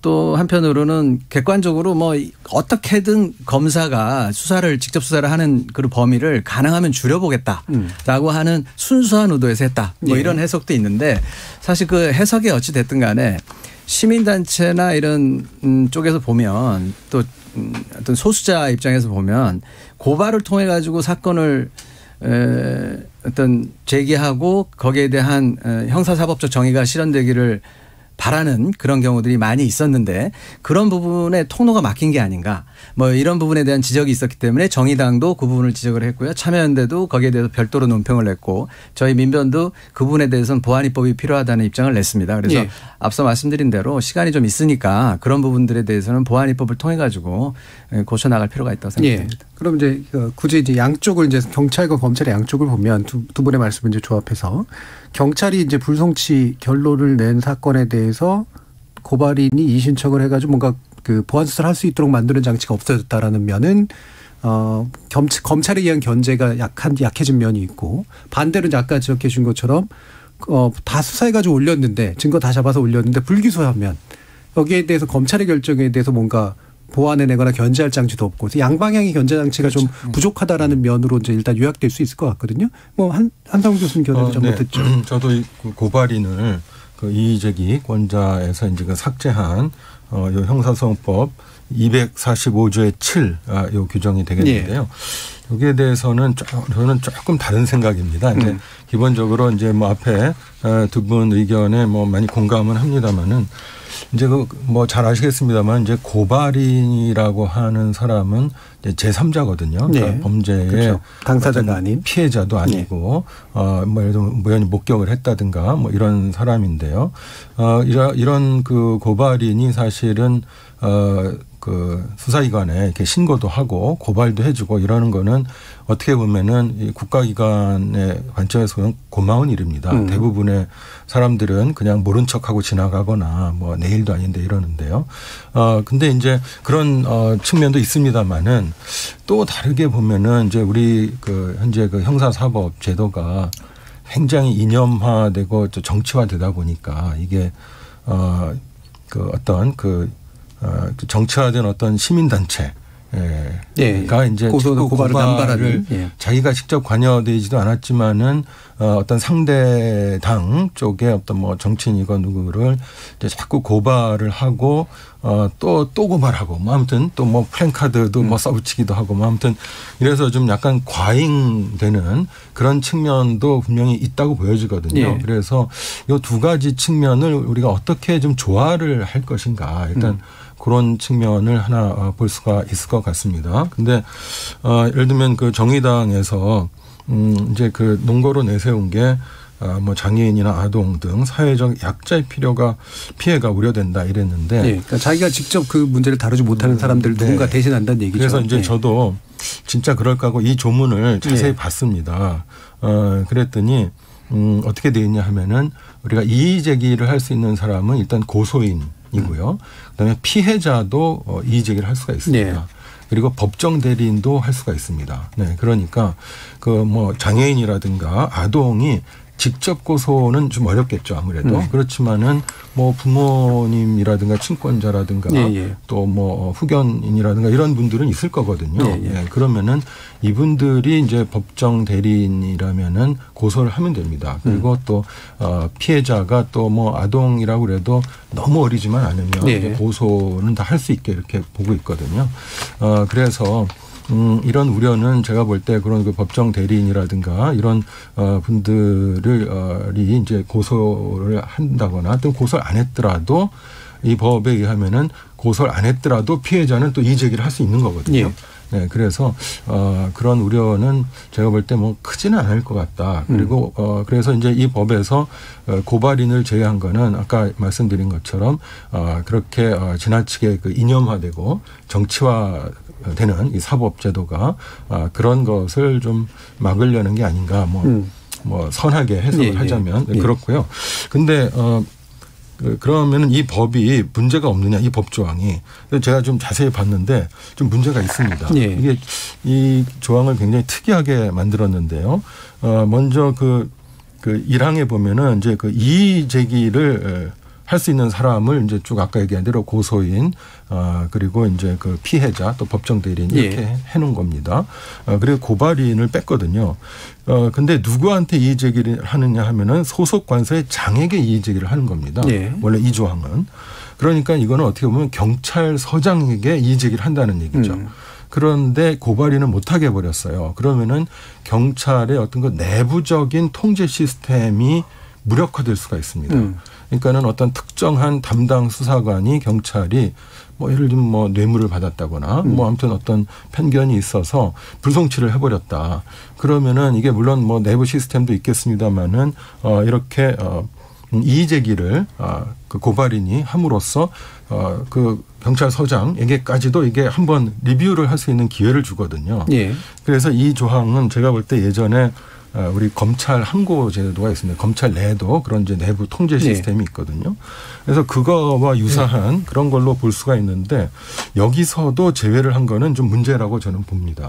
또 한편으로는 객관적으로 뭐 어떻게든 검사가 직접 수사를 하는 그 범위를 가능하면 줄여보겠다라고 하는 순수한 의도에서 했다. 뭐 이런 해석도 있는데 사실 그 해석이 어찌 됐든 간에 시민단체나 이런 쪽에서 보면 또 어떤 소수자 입장에서 보면 고발을 통해 가지고 사건을 어떤 제기하고 거기에 대한 형사사법적 정의가 실현되기를 바라는 그런 경우들이 많이 있었는데 그런 부분에 통로가 막힌 게 아닌가 뭐 이런 부분에 대한 지적이 있었기 때문에 정의당도 그 부분을 지적을 했고요. 참여연대도 거기에 대해서 별도로 논평을 냈고 저희 민변도 그 부분에 대해서는 보완입법이 필요하다는 입장을 냈습니다. 그래서 앞서 말씀드린 대로 시간이 좀 있으니까 그런 부분들에 대해서는 보완입법을 통해 가지고 고쳐 나갈 필요가 있다고 생각합니다. 그럼 이제 굳이 이제 양쪽을 이제 경찰과 검찰의 양쪽을 보면 두 분의 말씀을 이제 조합해서 경찰이 이제 불송치 결론을 낸 사건에 대해서 고발인이 이의신청을 해가지고 뭔가 그 보안 수사를 할 수 있도록 만드는 장치가 없어졌다라는 면은 검찰에 의한 견제가 약해진 면이 있고 반대로 아까 지적해 주신 것처럼 다 수사해가지고 올렸는데 증거 다 잡아서 올렸는데 불기소하면 여기에 대해서 검찰의 결정에 대해서 뭔가 보완해내거나 견제할 장치도 없고 그래서 양방향의 견제 장치가 좀 부족하다라는 면으로 이제 일단 요약될 수 있을 것 같거든요. 뭐 한상훈 교수님 견해도 좀 듣죠. 저도 이 고발인을 그 이의제기권자에서 이제 그 삭제한 요 형사소송법 245조의 7 요 규정이 되겠는데요. 여기에 대해서는 저는 조금 다른 생각입니다. 이제 기본적으로 이제 뭐 앞에 두 분 의견에 뭐 많이 공감은 합니다만은 이제 뭐 잘 아시겠습니다만 이제 고발인이라고 하는 사람은 이제 제3자거든요. 그러니까 범죄의 그렇죠. 당사자가 아닌 피해자도 아니고 뭐 예를 들면 우연히 목격을 했다든가 뭐 이런 사람인데요. 이런 그 고발인이 사실은 그 수사기관에 이렇게 신고도 하고 고발도 해주고 이러는 거는 어떻게 보면은 이 국가기관의 관점에서 보면 고마운 일입니다. 대부분의 사람들은 그냥 모른 척하고 지나가거나 뭐 내일도 아닌데 이러는데요. 근데 이제 그런 측면도 있습니다만은 또 다르게 보면은 이제 우리 그 현재 그 형사사법 제도가 굉장히 이념화되고 정치화되다 보니까 이게 그 어떤 정치화된 어떤 시민단체가 이제 고발을 자기가 직접 관여되지도 않았지만은 어떤 상대당 쪽에 어떤 뭐 정치인이건 누구를 이제 자꾸 고발을 하고 또 고발하고 뭐 아무튼 또 뭐 플랜카드도 뭐 써붙이기도 하고 뭐 아무튼 이래서 좀 약간 과잉되는 그런 측면도 분명히 있다고 보여지거든요. 그래서 이 두 가지 측면을 우리가 어떻게 좀 조화를 할 것인가 일단 그런 측면을 하나 볼 수가 있을 것 같습니다. 근데 예를 들면 그 정의당에서 이제 그 논거로 내세운 게 뭐 장애인이나 아동 등 사회적 약자의 피해가 우려된다 이랬는데 그러니까 자기가 직접 그 문제를 다루지 못하는 사람들 누군가 대신한다는 얘기죠. 그래서 이제 저도 진짜 그럴까 하고 이 조문을 자세히 봤습니다. 그랬더니 어떻게 돼 있냐 하면은 우리가 이의 제기를 할 수 있는 사람은 일단 고소인이고요. 그다음에 피해자도 이의 제기를 할 수가 있습니다. 그리고 법정 대리인도 할 수가 있습니다. 그러니까 그 뭐 장애인이라든가 아동이 직접 고소는 좀 어렵겠죠 아무래도. 그렇지만은 뭐 부모님이라든가 친권자라든가 또 뭐 후견인이라든가 이런 분들은 있을 거거든요. 그러면은 이분들이 이제 법정 대리인이라면은 고소를 하면 됩니다. 그리고 또 피해자가 또 뭐 아동이라고 그래도 너무 어리지만 않으면 고소는 다 할 수 있게 이렇게 보고 있거든요. 그래서 이런 우려는 제가 볼 때 그런 그 법정 대리인이라든가 이런 분들이 이제 고소를 한다거나 또 고소를 안 했더라도 이 법에 의하면은 고소를 안 했더라도 피해자는 또 이의 제기를 할 수 있는 거거든요. 예. 네, 그래서 그런 우려는 제가 볼 때 뭐 크지는 않을 것 같다. 그리고 그래서 이제 이 법에서 고발인을 제외한 거는 아까 말씀드린 것처럼 그렇게 지나치게 그 이념화되고 정치화되는 이 사법제도가 그런 것을 좀 막으려는 게 아닌가 뭐 선하게 해석을 하자면 그렇고요. 근데 그러면은 이 법이 문제가 없느냐, 이 법 조항이. 제가 좀 자세히 봤는데 좀 문제가 있습니다. 이게 이 조항을 굉장히 특이하게 만들었는데요. 먼저 그 1항에 보면은 이제 그 이의 제기를 할 수 있는 사람을 이제 쭉 아까 얘기한 대로 고소인, 그리고 이제 그 피해자 또 법정 대리인 이렇게 해놓은 겁니다. 그리고 고발인을 뺐거든요. 근데 누구한테 이의 제기를 하느냐 하면은 소속 관서의 장에게 이의 제기를 하는 겁니다. 원래 이 조항은. 그러니까 이거는 어떻게 보면 경찰서장에게 이의 제기를 한다는 얘기죠. 그런데 고발인은 못하게 해버렸어요. 그러면은 경찰의 어떤 그 내부적인 통제 시스템이 무력화될 수가 있습니다. 그러니까는 어떤 특정한 담당 수사관이 경찰이 뭐 예를 들면 뭐 뇌물을 받았다거나 뭐 아무튼 어떤 편견이 있어서 불송치를 해버렸다. 그러면은 이게 물론 뭐 내부 시스템도 있겠습니다만은 이렇게 이의 제기를 그 고발인이 함으로써 그 경찰서장에게까지도 이게 한번 리뷰를 할 수 있는 기회를 주거든요. 그래서 이 조항은 제가 볼 때 예전에 우리 검찰 항고 제도가 있습니다. 검찰 내에도 그런 이제 내부 통제 시스템이 있거든요. 그래서 그거와 유사한 그런 걸로 볼 수가 있는데 여기서도 제외를 한 거는 좀 문제라고 저는 봅니다.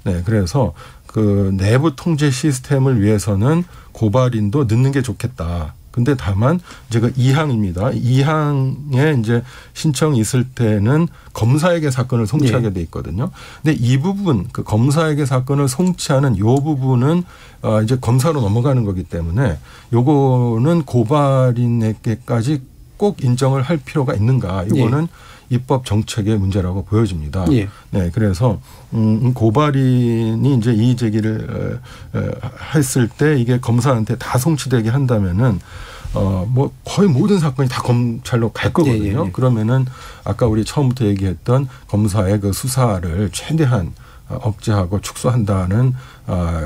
네, 그래서 그 내부 통제 시스템을 위해서는 고발인도 넣는 게 좋겠다. 근데 다만 이제 그 2항입니다. 2항에 이제 신청이 있을 때는 검사에게 사건을 송치하게 돼 있거든요. 근데 이 부분, 그 검사에게 사건을 송치하는 요 부분은 이제 검사로 넘어가는 거기 때문에 요거는 고발인에게까지 꼭 인정을 할 필요가 있는가? 이거는 입법 정책의 문제라고 보여집니다. 네, 그래서 고발인이 이제 이의 제기를 했을 때 이게 검사한테 다 송치되게 한다면은 뭐 거의 모든 사건이 다 검찰로 갈 거거든요. 그러면은 아까 우리 처음부터 얘기했던 검사의 그 수사를 최대한 억제하고 축소한다는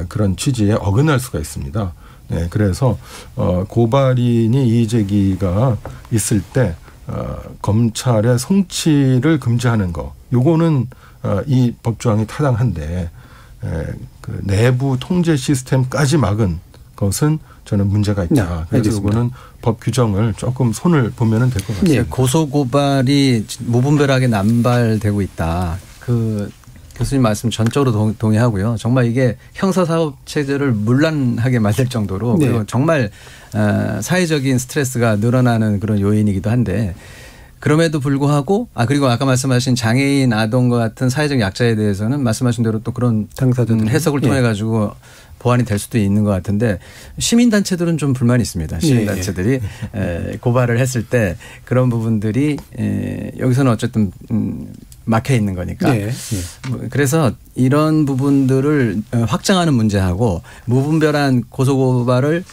그런 취지에 어긋날 수가 있습니다. 네, 그래서 고발인이 이의 제기가 있을 때 검찰의 송치를 금지하는 거, 요거는 이 법조항이 타당한데 그 내부 통제 시스템까지 막은 것은 저는 문제가 있다. 그래서 이거는 법 규정을 조금 손을 보면은 될 것 같습니다. 고소 고발이 무분별하게 남발되고 있다. 그 교수님 말씀 전적으로 동의하고요. 정말 이게 형사사법 체제를 문란하게 만들 정도로 그리고 정말 사회적인 스트레스가 늘어나는 그런 요인이기도 한데 그럼에도 불구하고 그리고 아까 말씀하신 장애인 아동과 같은 사회적 약자에 대해서는 말씀하신 대로 또 그런 당사자들 해석을 통해 가지고 보완이 될 수도 있는 것 같은데 시민단체들은 좀 불만이 있습니다. 시민단체들이 고발을 했을 때 그런 부분들이 여기서는 어쨌든 막혀 있는 거니까. 그래서 이런 부분들을 확장하는 문제하고 무분별한 고소고발을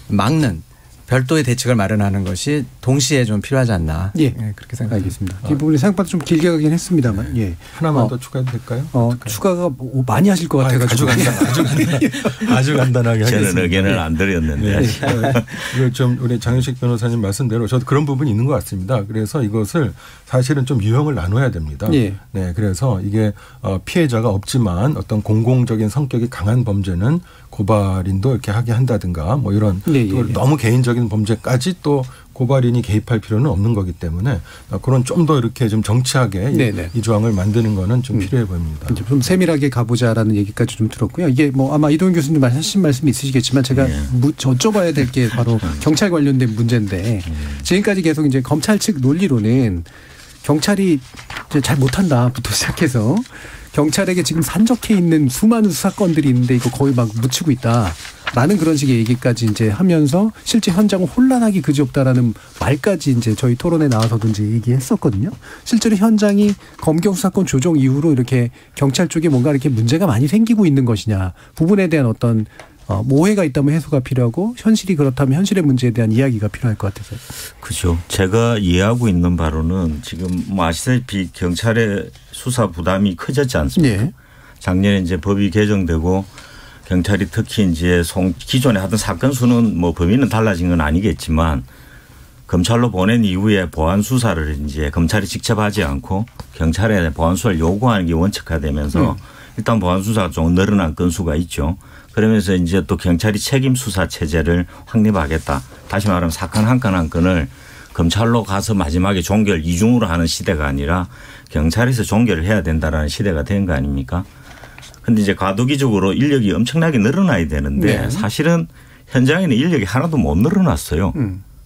막는 별도의 대책을 마련하는 것이 동시에 좀 필요하지 않나. 그렇게 생각하겠습니다. 이 부분이 생각보다 좀 길게 가긴 했습니다만. 하나만 더 추가해도 될까요? 추가가 많이 하실 것 같아가지고. 아주 간단하게 하겠습니다. 저는 의견을 안 드렸는데. 좀 우리 장윤식 변호사님 말씀대로 저도 그런 부분이 있는 것 같습니다. 그래서 이것을 사실은 좀 유형을 나눠야 됩니다. 네, 그래서 이게 피해자가 없지만 어떤 공공적인 성격이 강한 범죄는 고발인도 이렇게 하게 한다든가 뭐 이런 너무 개인적인 범죄까지 또 고발인이 개입할 필요는 없는 거기 때문에 그런 좀 더 이렇게 좀 정치하게 이 조항을 만드는 거는 좀 필요해 보입니다. 좀 세밀하게 가보자라는 얘기까지 좀 들었고요. 이게 뭐 아마 이동현 교수님 하신 말씀이 있으시겠지만 제가 여쭤봐야 될 게 바로 경찰 관련된 문제인데 지금까지 계속 이제 검찰 측 논리로는 경찰이 이제 잘 못한다부터 시작해서 경찰에게 지금 산적해 있는 수많은 수사건들이 있는데 이거 거의 막 묻히고 있다라는 그런 식의 얘기까지 이제 하면서 실제 현장은 혼란하기 그지없다라는 말까지 이제 저희 토론에 나와서도 이제 얘기했었거든요. 실제로 현장이 검경 수사권 조정 이후로 이렇게 경찰 쪽에 뭔가 이렇게 문제가 많이 생기고 있는 것이냐 부분에 대한 어떤 모해가 있다면 해소가 필요하고 현실이 그렇다면 현실의 문제에 대한 이야기가 필요할 것 같아서요. 그렇죠. 제가 이해하고 있는 바로는 지금 뭐 아시다시피 경찰의 수사 부담이 커졌지 않습니까? 네. 작년에 이제 법이 개정되고 경찰이 특히 이제 기존에 하던 사건 수는 뭐 범위는 달라진 건 아니겠지만 검찰로 보낸 이후에 보안 수사를 이제 검찰이 직접 하지 않고 경찰에 보안 수사를 요구하는 게 원칙화되면서 일단 보안 수사가 좀 늘어난 건수가 있죠. 그러면서 이제 또 경찰이 책임 수사 체제를 확립하겠다. 다시 말하면 사건 한 건 한 건을 검찰로 가서 마지막에 종결 이중으로 하는 시대가 아니라 경찰에서 종결을 해야 된다라는 시대가 된 거 아닙니까? 그런데 이제 과도기적으로 인력이 엄청나게 늘어나야 되는데 사실은 현장에는 인력이 하나도 못 늘어났어요.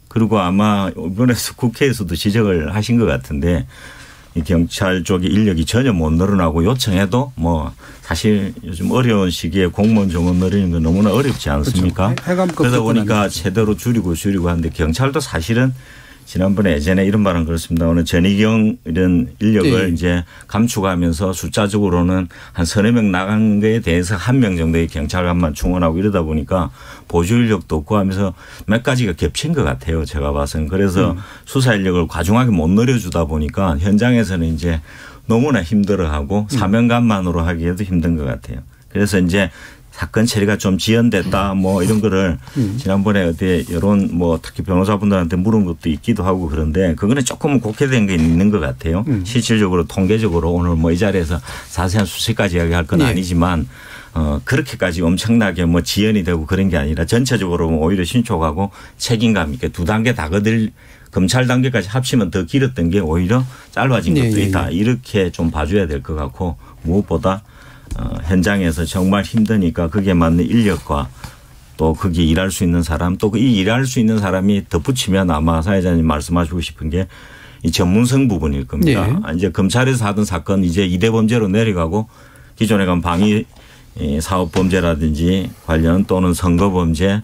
그리고 아마 이번에서 국회에서도 지적을 하신 것 같은데 이 경찰 쪽의 인력이 전혀 못 늘어나고 요청해도 뭐 사실 요즘 어려운 시기에 공무원 정원 늘리는 건 너무나 어렵지 않습니까? 그렇죠. 그러다 보니까 제대로 줄이고 하는데 경찰도 사실은 지난번에 예전에 이런 말은 그렇습니다. 전희경 이런 인력을 이제 감축하면서 숫자적으로는 한 서너 명 나간 거에 대해서 한 명 정도의 경찰관만 충원하고 이러다 보니까 보조 인력도 없고 하면서 몇 가지가 겹친 것 같아요. 제가 봐서는. 그래서 수사 인력을 과중하게 못 늘려주다 보니까 현장에서는 이제 너무나 힘들어하고 사명감만으로 하기에도 힘든 것 같아요. 그래서 이제 사건 처리가 좀 지연됐다 뭐 이런 거를 지난번에 어디 여론 뭐 특히 변호사분들한테 물은 것도 있기도 하고 그런데 그거는 조금 곡해된 게 있는 것 같아요. 실질적으로 통계적으로 오늘 뭐 이 자리에서 자세한 수치까지 이야기할 건 아니지만 그렇게까지 엄청나게 뭐 지연이 되고 그런 게 아니라 전체적으로 오히려 신속하고 책임감 있게 두 단계 다 거들 검찰 단계까지 합치면 더 길었던 게 오히려 짧아진 것도 있다. 이렇게 좀 봐줘야 될 것 같고 무엇보다 현장에서 정말 힘드니까 거기에 맞는 인력과 또 거기 일할 수 있는 사람 또 이 일할 수 있는 사람이 덧붙이면 아마 사회자님 말씀하시고 싶은 게 이 전문성 부분일 겁니다. 이제 검찰에서 하던 사건 이제 이대 범죄로 내려가고 기존에 간 방위 사업 범죄라든지 관련 또는 선거 범죄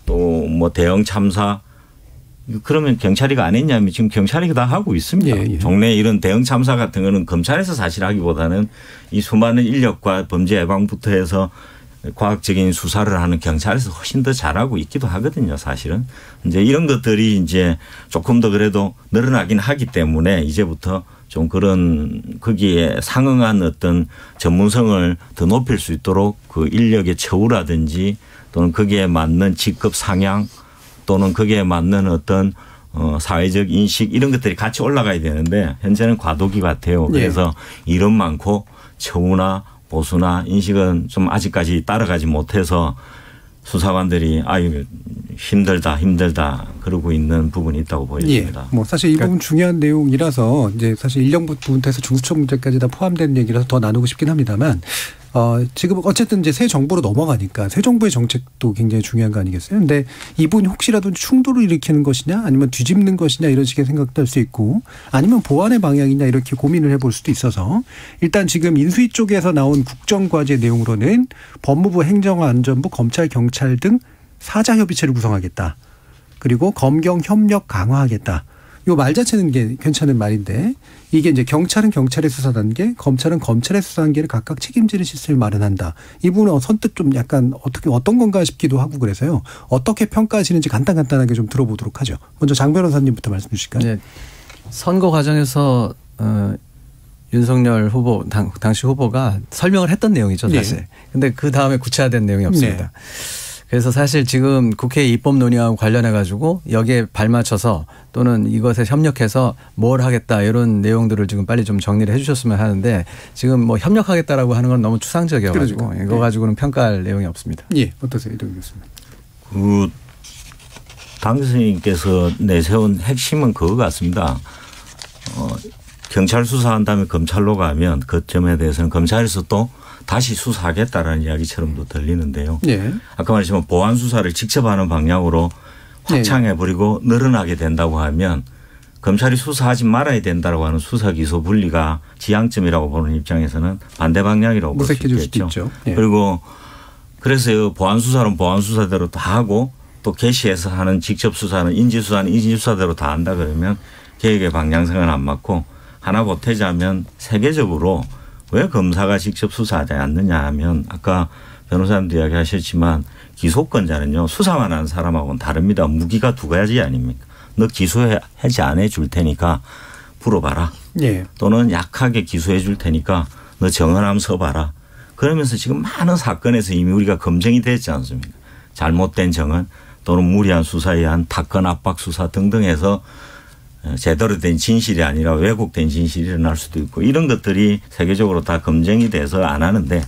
또 뭐 대형 참사 그러면 경찰이가 안 했냐면 지금 경찰이 다 하고 있습니다. 종래 이런 대형 참사 같은 거는 검찰에서 사실 하기보다는 이 수많은 인력과 범죄 예방부터 해서 과학적인 수사를 하는 경찰에서 훨씬 더 잘하고 있기도 하거든요. 사실은. 이제 이런 것들이 이제 조금 더 그래도 늘어나긴 하기 때문에 이제부터 좀 그런 거기에 상응한 어떤 전문성을 더 높일 수 있도록 그 인력의 처우라든지 또는 거기에 맞는 직급 상향 또는 거기에 맞는 어떤 사회적 인식 이런 것들이 같이 올라가야 되는데 현재는 과도기 같아요. 그래서 일은 많고 처우나 보수나 인식은 좀 아직까지 따라가지 못해서 수사관들이 아유 힘들다 그러고 있는 부분이 있다고 보여집니다. 뭐 사실 이 부분 중요한 내용이라서 이제 사실 인력 부분부터 해서 중수청 문제까지 다 포함된 얘기라서 더 나누고 싶긴 합니다만 지금 어쨌든 이제 새 정부로 넘어가니까 새 정부의 정책도 굉장히 중요한 거 아니겠어요? 근데 이 부분이 혹시라도 충돌을 일으키는 것이냐 아니면 뒤집는 것이냐 이런 식의 생각도 할 수 있고 아니면 보완의 방향이냐 이렇게 고민을 해볼 수도 있어서 일단 지금 인수위 쪽에서 나온 국정과제 내용으로는 법무부 행정안전부 검찰 경찰 등 사자협의체를 구성하겠다. 그리고 검경 협력 강화하겠다. 이 말 자체는 게 괜찮은 말인데 이게 이제 경찰은 경찰의 수사 단계, 검찰은 검찰의 수사 단계를 각각 책임지는 시스템을 마련한다. 이 부분은 선뜻 좀 약간 어떤 건가 싶기도 하고 그래서요. 어떻게 평가하시는지 간단하게 좀 들어보도록 하죠. 먼저 장 변호사님부터 말씀 주실까요? 네. 선거 과정에서 윤석열 후보 당시 후보가 설명을 했던 내용이죠 사실. 그런데 그 다음에 구체화된 내용이 없습니다. 그래서 사실 지금 국회 입법 논의하고 관련해 가지고 여기에 발맞춰서 또는 이것에 협력해서 뭘 하겠다 이런 내용들을 지금 빨리 좀 정리를 해 주셨으면 하는데 지금 뭐 협력하겠다라고 하는 건 너무 추상적이어 가지고 이거 가지고는 평가할 내용이 없습니다. 예. 어떠세요? 이동규 교수님. 그 당 교수님께서 내세운 핵심은 그거 같습니다. 경찰 수사한 다음에 검찰로 가면 그 점에 대해서는 검찰에서 또 다시 수사하겠다라는 이야기처럼도 들리는데요. 아까 말했지만 보안 수사를 직접 하는 방향으로 확장해버리고 늘어나게 된다고 하면 검찰이 수사하지 말아야 된다고 하는 수사 기소 분리가 지향점이라고 보는 입장에서는 반대 방향이라고 볼 수 있겠죠. 그리고 그래서 보안 수사는 보안 수사대로 다 하고 또 개시해서 하는 직접 수사는 인지 수사는 인지 수사대로 다 한다 그러면 계획의 방향성은 안 맞고 하나 보태자면 세계적으로 왜 검사가 직접 수사하지 않느냐 하면 아까 변호사님도 이야기하셨지만 기소권자는요 수사만 하는 사람하고는 다릅니다. 무기가 두 가지 아닙니까? 너 기소하지 안 해줄 테니까 물어봐라. 예. 또는 약하게 기소해 줄 테니까 너 정언함 써봐라. 그러면서 지금 많은 사건에서 이미 우리가 검증이 됐지 않습니까? 잘못된 정언 또는 무리한 수사에 의한 타건 압박 수사 등등 해서 제대로 된 진실이 아니라 왜곡된 진실이 일어날 수도 있고 이런 것들이 세계적으로 다 검증이 돼서 안 하는데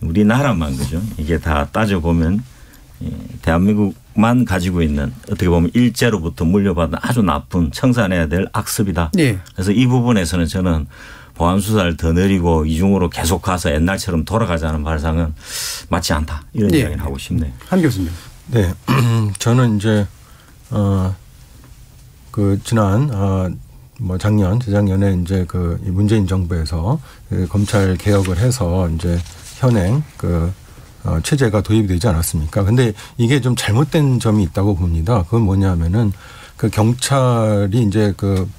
우리나라만 그죠? 이게 다 따져보면 대한민국만 가지고 있는 어떻게 보면 일제로부터 물려받은 아주 나쁜 청산해야 될 악습이다. 네. 그래서 이 부분에서는 저는 보안 수사를 더 늘리고 이중으로 계속 가서 옛날처럼 돌아가자는 발상은 맞지 않다. 이런 네. 이야기를 하고 싶네요. 한 교수님. 네. 저는 이제 그 지난 뭐 작년 재작년에 이제 그 문재인 정부에서 그 검찰 개혁을 해서 이제 현행 그 체제가 도입이 되지 않았습니까? 근데 이게 좀 잘못된 점이 있다고 봅니다. 그건 뭐냐면은 그 경찰이 이제 그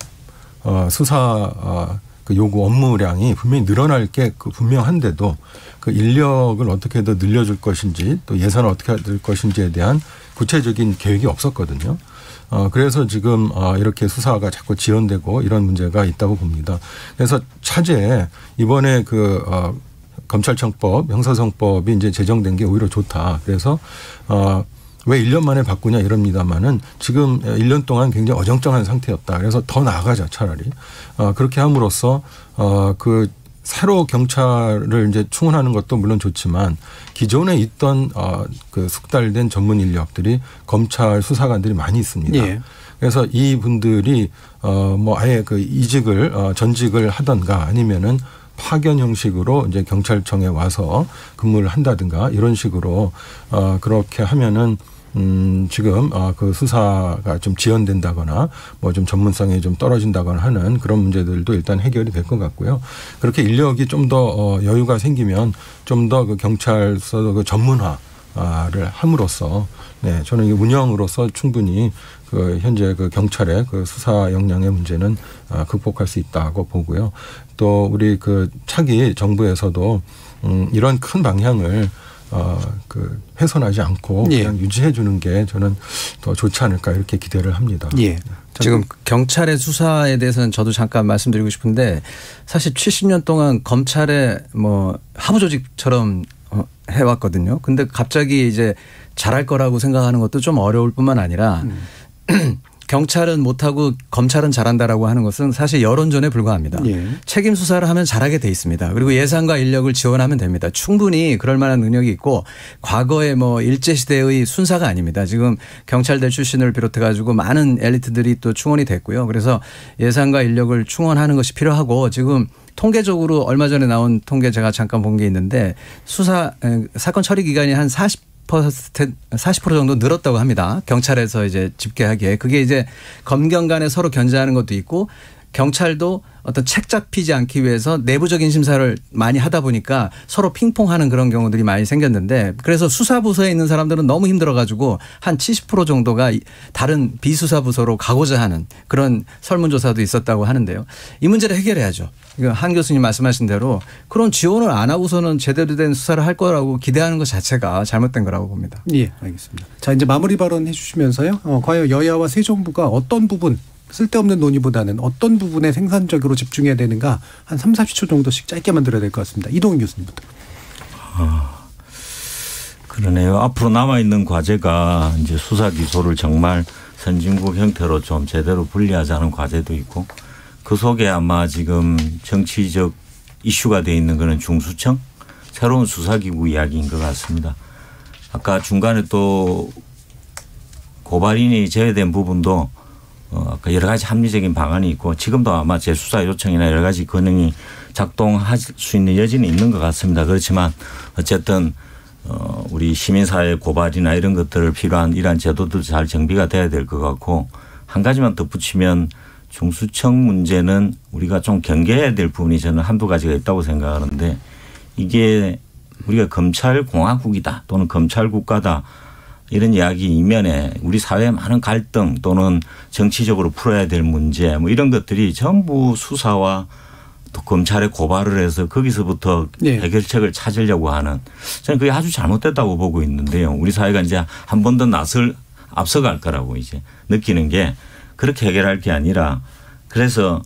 수사 그 요구 업무량이 분명히 늘어날 게 그 분명한데도 그 인력을 어떻게 더 늘려줄 것인지 또 예산을 어떻게 할 것인지에 대한 구체적인 계획이 없었거든요. 그래서 지금 이렇게 수사가 자꾸 지연되고 이런 문제가 있다고 봅니다. 그래서 차제에 이번에 그 검찰청법, 형사성법이 이제 제정된 게 오히려 좋다. 그래서 왜 1년 만에 바꾸냐 이럽니다만은 지금 1년 동안 굉장히 어정쩡한 상태였다. 그래서 더 나아가자 차라리. 그렇게 함으로써 그 새로 경찰을 이제 충원하는 것도 물론 좋지만 기존에 있던 그 숙달된 전문 인력들이 검찰 수사관들이 많이 있습니다. 예. 그래서 이 분들이 뭐 아예 그 이직을 전직을 하던가 아니면은 파견 형식으로 이제 경찰청에 와서 근무를 한다든가 이런 식으로 그렇게 하면은 지금 그 수사가 좀 지연된다거나 뭐 좀 전문성이 좀 떨어진다거나 하는 그런 문제들도 일단 해결이 될 것 같고요. 그렇게 인력이 좀 더 여유가 생기면 좀 더 그 경찰서 그 전문화를 함으로써 네, 저는 이 운영으로서 충분히 그 현재 그 경찰의 그 수사 역량의 문제는 극복할 수 있다고 보고요. 또 우리 그 차기 정부에서도 이런 큰 방향을 그 훼손하지 않고 그냥 유지해 주는 게 저는 더 좋지 않을까 이렇게 기대를 합니다. 예. 지금 경찰의 수사에 대해서는 저도 잠깐 말씀드리고 싶은데 사실 70년 동안 검찰의 뭐 하부 조직처럼 해왔거든요. 근데 갑자기 이제 잘할 거라고 생각하는 것도 좀 어려울 뿐만 아니라 경찰은 못하고 검찰은 잘한다라고 하는 것은 사실 여론전에 불과합니다. 예. 책임 수사를 하면 잘하게 돼 있습니다. 그리고 예산과 인력을 지원하면 됩니다. 충분히 그럴 만한 능력이 있고 과거에 뭐 일제시대의 순사가 아닙니다. 지금 경찰대 출신을 비롯해 가지고 많은 엘리트들이 또 충원이 됐고요. 그래서 예산과 인력을 충원하는 것이 필요하고 지금 통계적으로 얼마 전에 나온 통계 제가 잠깐 본 게 있는데 사건 처리 기간이 한 40% 정도 늘었다고 합니다. 경찰에서 이제 집계하기에. 그게 이제 검경 간에 서로 견제하는 것도 있고 경찰도 어떤 책 잡히지 않기 위해서 내부적인 심사를 많이 하다 보니까 서로 핑퐁하는 그런 경우들이 많이 생겼는데 그래서 수사부서에 있는 사람들은 너무 힘들어가지고 한 70% 정도가 다른 비수사부서로 가고자 하는 그런 설문조사도 있었다고 하는데요. 이 문제를 해결해야죠. 한 교수님 말씀하신 대로 그런 지원을 안 하고서는 제대로 된 수사를 할 거라고 기대하는 것 자체가 잘못된 거라고 봅니다. 예, 알겠습니다. 자, 이제 마무리 발언 해 주시면서요. 과연 여야와 새 정부가 어떤 부분 쓸데없는 논의보다는 어떤 부분에 생산적으로 집중해야 되는가 한 3, 40초 정도씩 짧게 만들어야 될 것 같습니다. 이동훈 교수님부터. 그러네요. 앞으로 남아있는 과제가 이제 수사 기소를 정말 선진국 형태로 좀 제대로 분리하자는 과제도 있고 그 속에 아마 지금 정치적 이슈가 돼 있는 거는 중수청 새로운 수사기구 이야기인 것 같습니다. 아까 중간에 또 고발인이 제외된 부분도 여러 가지 합리적인 방안이 있고 지금도 아마 재수사 요청이나 여러 가지 기능이 작동할 수 있는 여지는 있는 것 같습니다. 그렇지만 어쨌든 우리 시민사회 고발이나 이런 것들을 필요한 이러한 제도도 잘 정비가 돼야 될 것 같고 한 가지만 덧붙이면 중수청 문제는 우리가 좀 경계해야 될 부분이 저는 한두 가지가 있다고 생각하는데 이게 우리가 검찰공화국이다 또는 검찰국가다 이런 이야기 이면에 우리 사회의 많은 갈등 또는 정치적으로 풀어야 될 문제 뭐 이런 것들이 전부 수사와 또 검찰에 고발을 해서 거기서부터 해결책을 찾으려고 하는 저는 그게 아주 잘못됐다고 보고 있는데요. 우리 사회가 이제 한 번 더 앞서갈 거라고 이제 느끼는 게 그렇게 해결할 게 아니라 그래서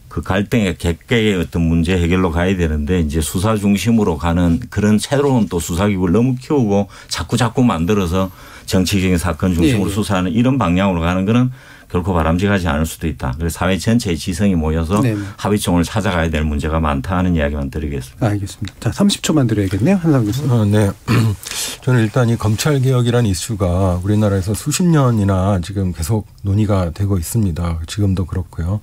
그 갈등의 객객의 어떤 문제 해결로 가야 되는데 이제 수사 중심으로 가는 그런 새로운 또 수사기구를 너무 키우고 자꾸 만들어서 정치적인 사건 중심으로 수사하는 이런 방향으로 가는 거는 결코 바람직하지 않을 수도 있다. 그래서 사회 전체의 지성이 모여서 합의점을 찾아가야 될 문제가 많다 하는 이야기만 드리겠습니다. 알겠습니다. 자, 30초만 드려야겠네요. 한상규 교수님. 네. 저는 일단 이 검찰개혁이라는 이슈가 우리나라에서 수십 년이나 지금 계속 논의가 되고 있습니다. 지금도 그렇고요.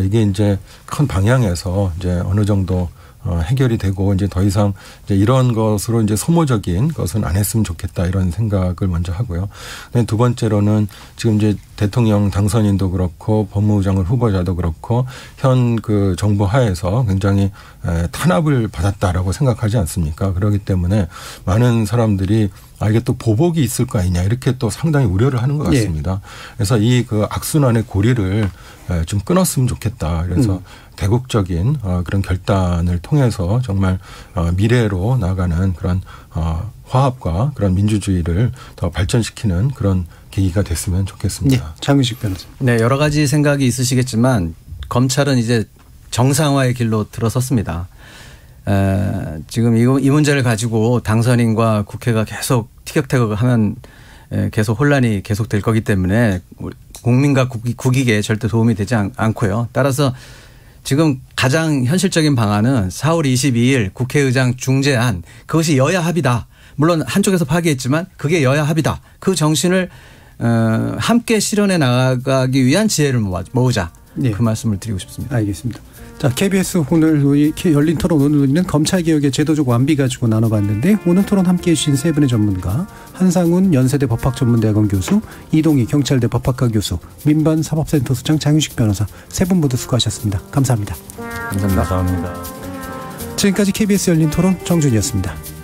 이게 이제 큰 방향에서 이제 어느 정도 해결이 되고 이제 더 이상 이제 이런 것으로 이제 소모적인 것은 안 했으면 좋겠다 이런 생각을 먼저 하고요. 두 번째로는 지금 이제 대통령 당선인도 그렇고 법무부 장관 후보자도 그렇고 현 그 정부 하에서 굉장히 탄압을 받았다라고 생각하지 않습니까? 그렇기 때문에 많은 사람들이 이게 또 보복이 있을 거 아니냐 이렇게 또 상당히 우려를 하는 것 같습니다. 그래서 이 그 악순환의 고리를 좀 끊었으면 좋겠다. 그래서 대국적인 그런 결단을 통해서 정말 미래로 나가는 그런 화합과 그런 민주주의를 더 발전시키는 그런 계기가 됐으면 좋겠습니다. 장윤식 변호사. 네, 여러 가지 생각이 있으시겠지만 검찰은 이제 정상화의 길로 들어섰습니다. 지금 이 문제를 가지고 당선인과 국회가 계속 티격태격하면 계속 혼란이 계속될 거기 때문에 국민과 국익에 절대 도움이 되지 않고요. 따라서 지금 가장 현실적인 방안은 4월 22일 국회의장 중재안 그것이 여야 합의다. 물론 한쪽에서 파기했지만 그게 여야 합의다. 그 정신을 함께 실현해 나가기 위한 지혜를 모으자. 그 말씀을 드리고 싶습니다. 알겠습니다. 자, KBS 오늘 열린 토론 오늘 논의는 검찰개혁의 제도적 완비 가지고 나눠봤는데 오늘 토론 함께해 주신 세 분의 전문가 한상훈 연세대 법학전문대학원 교수, 이동희 경찰대 법학과 교수, 민반 사법센터 수장 장윤식 변호사 세 분 모두 수고하셨습니다. 감사합니다. 감사합니다. 지금까지 KBS 열린 토론 정준이었습니다.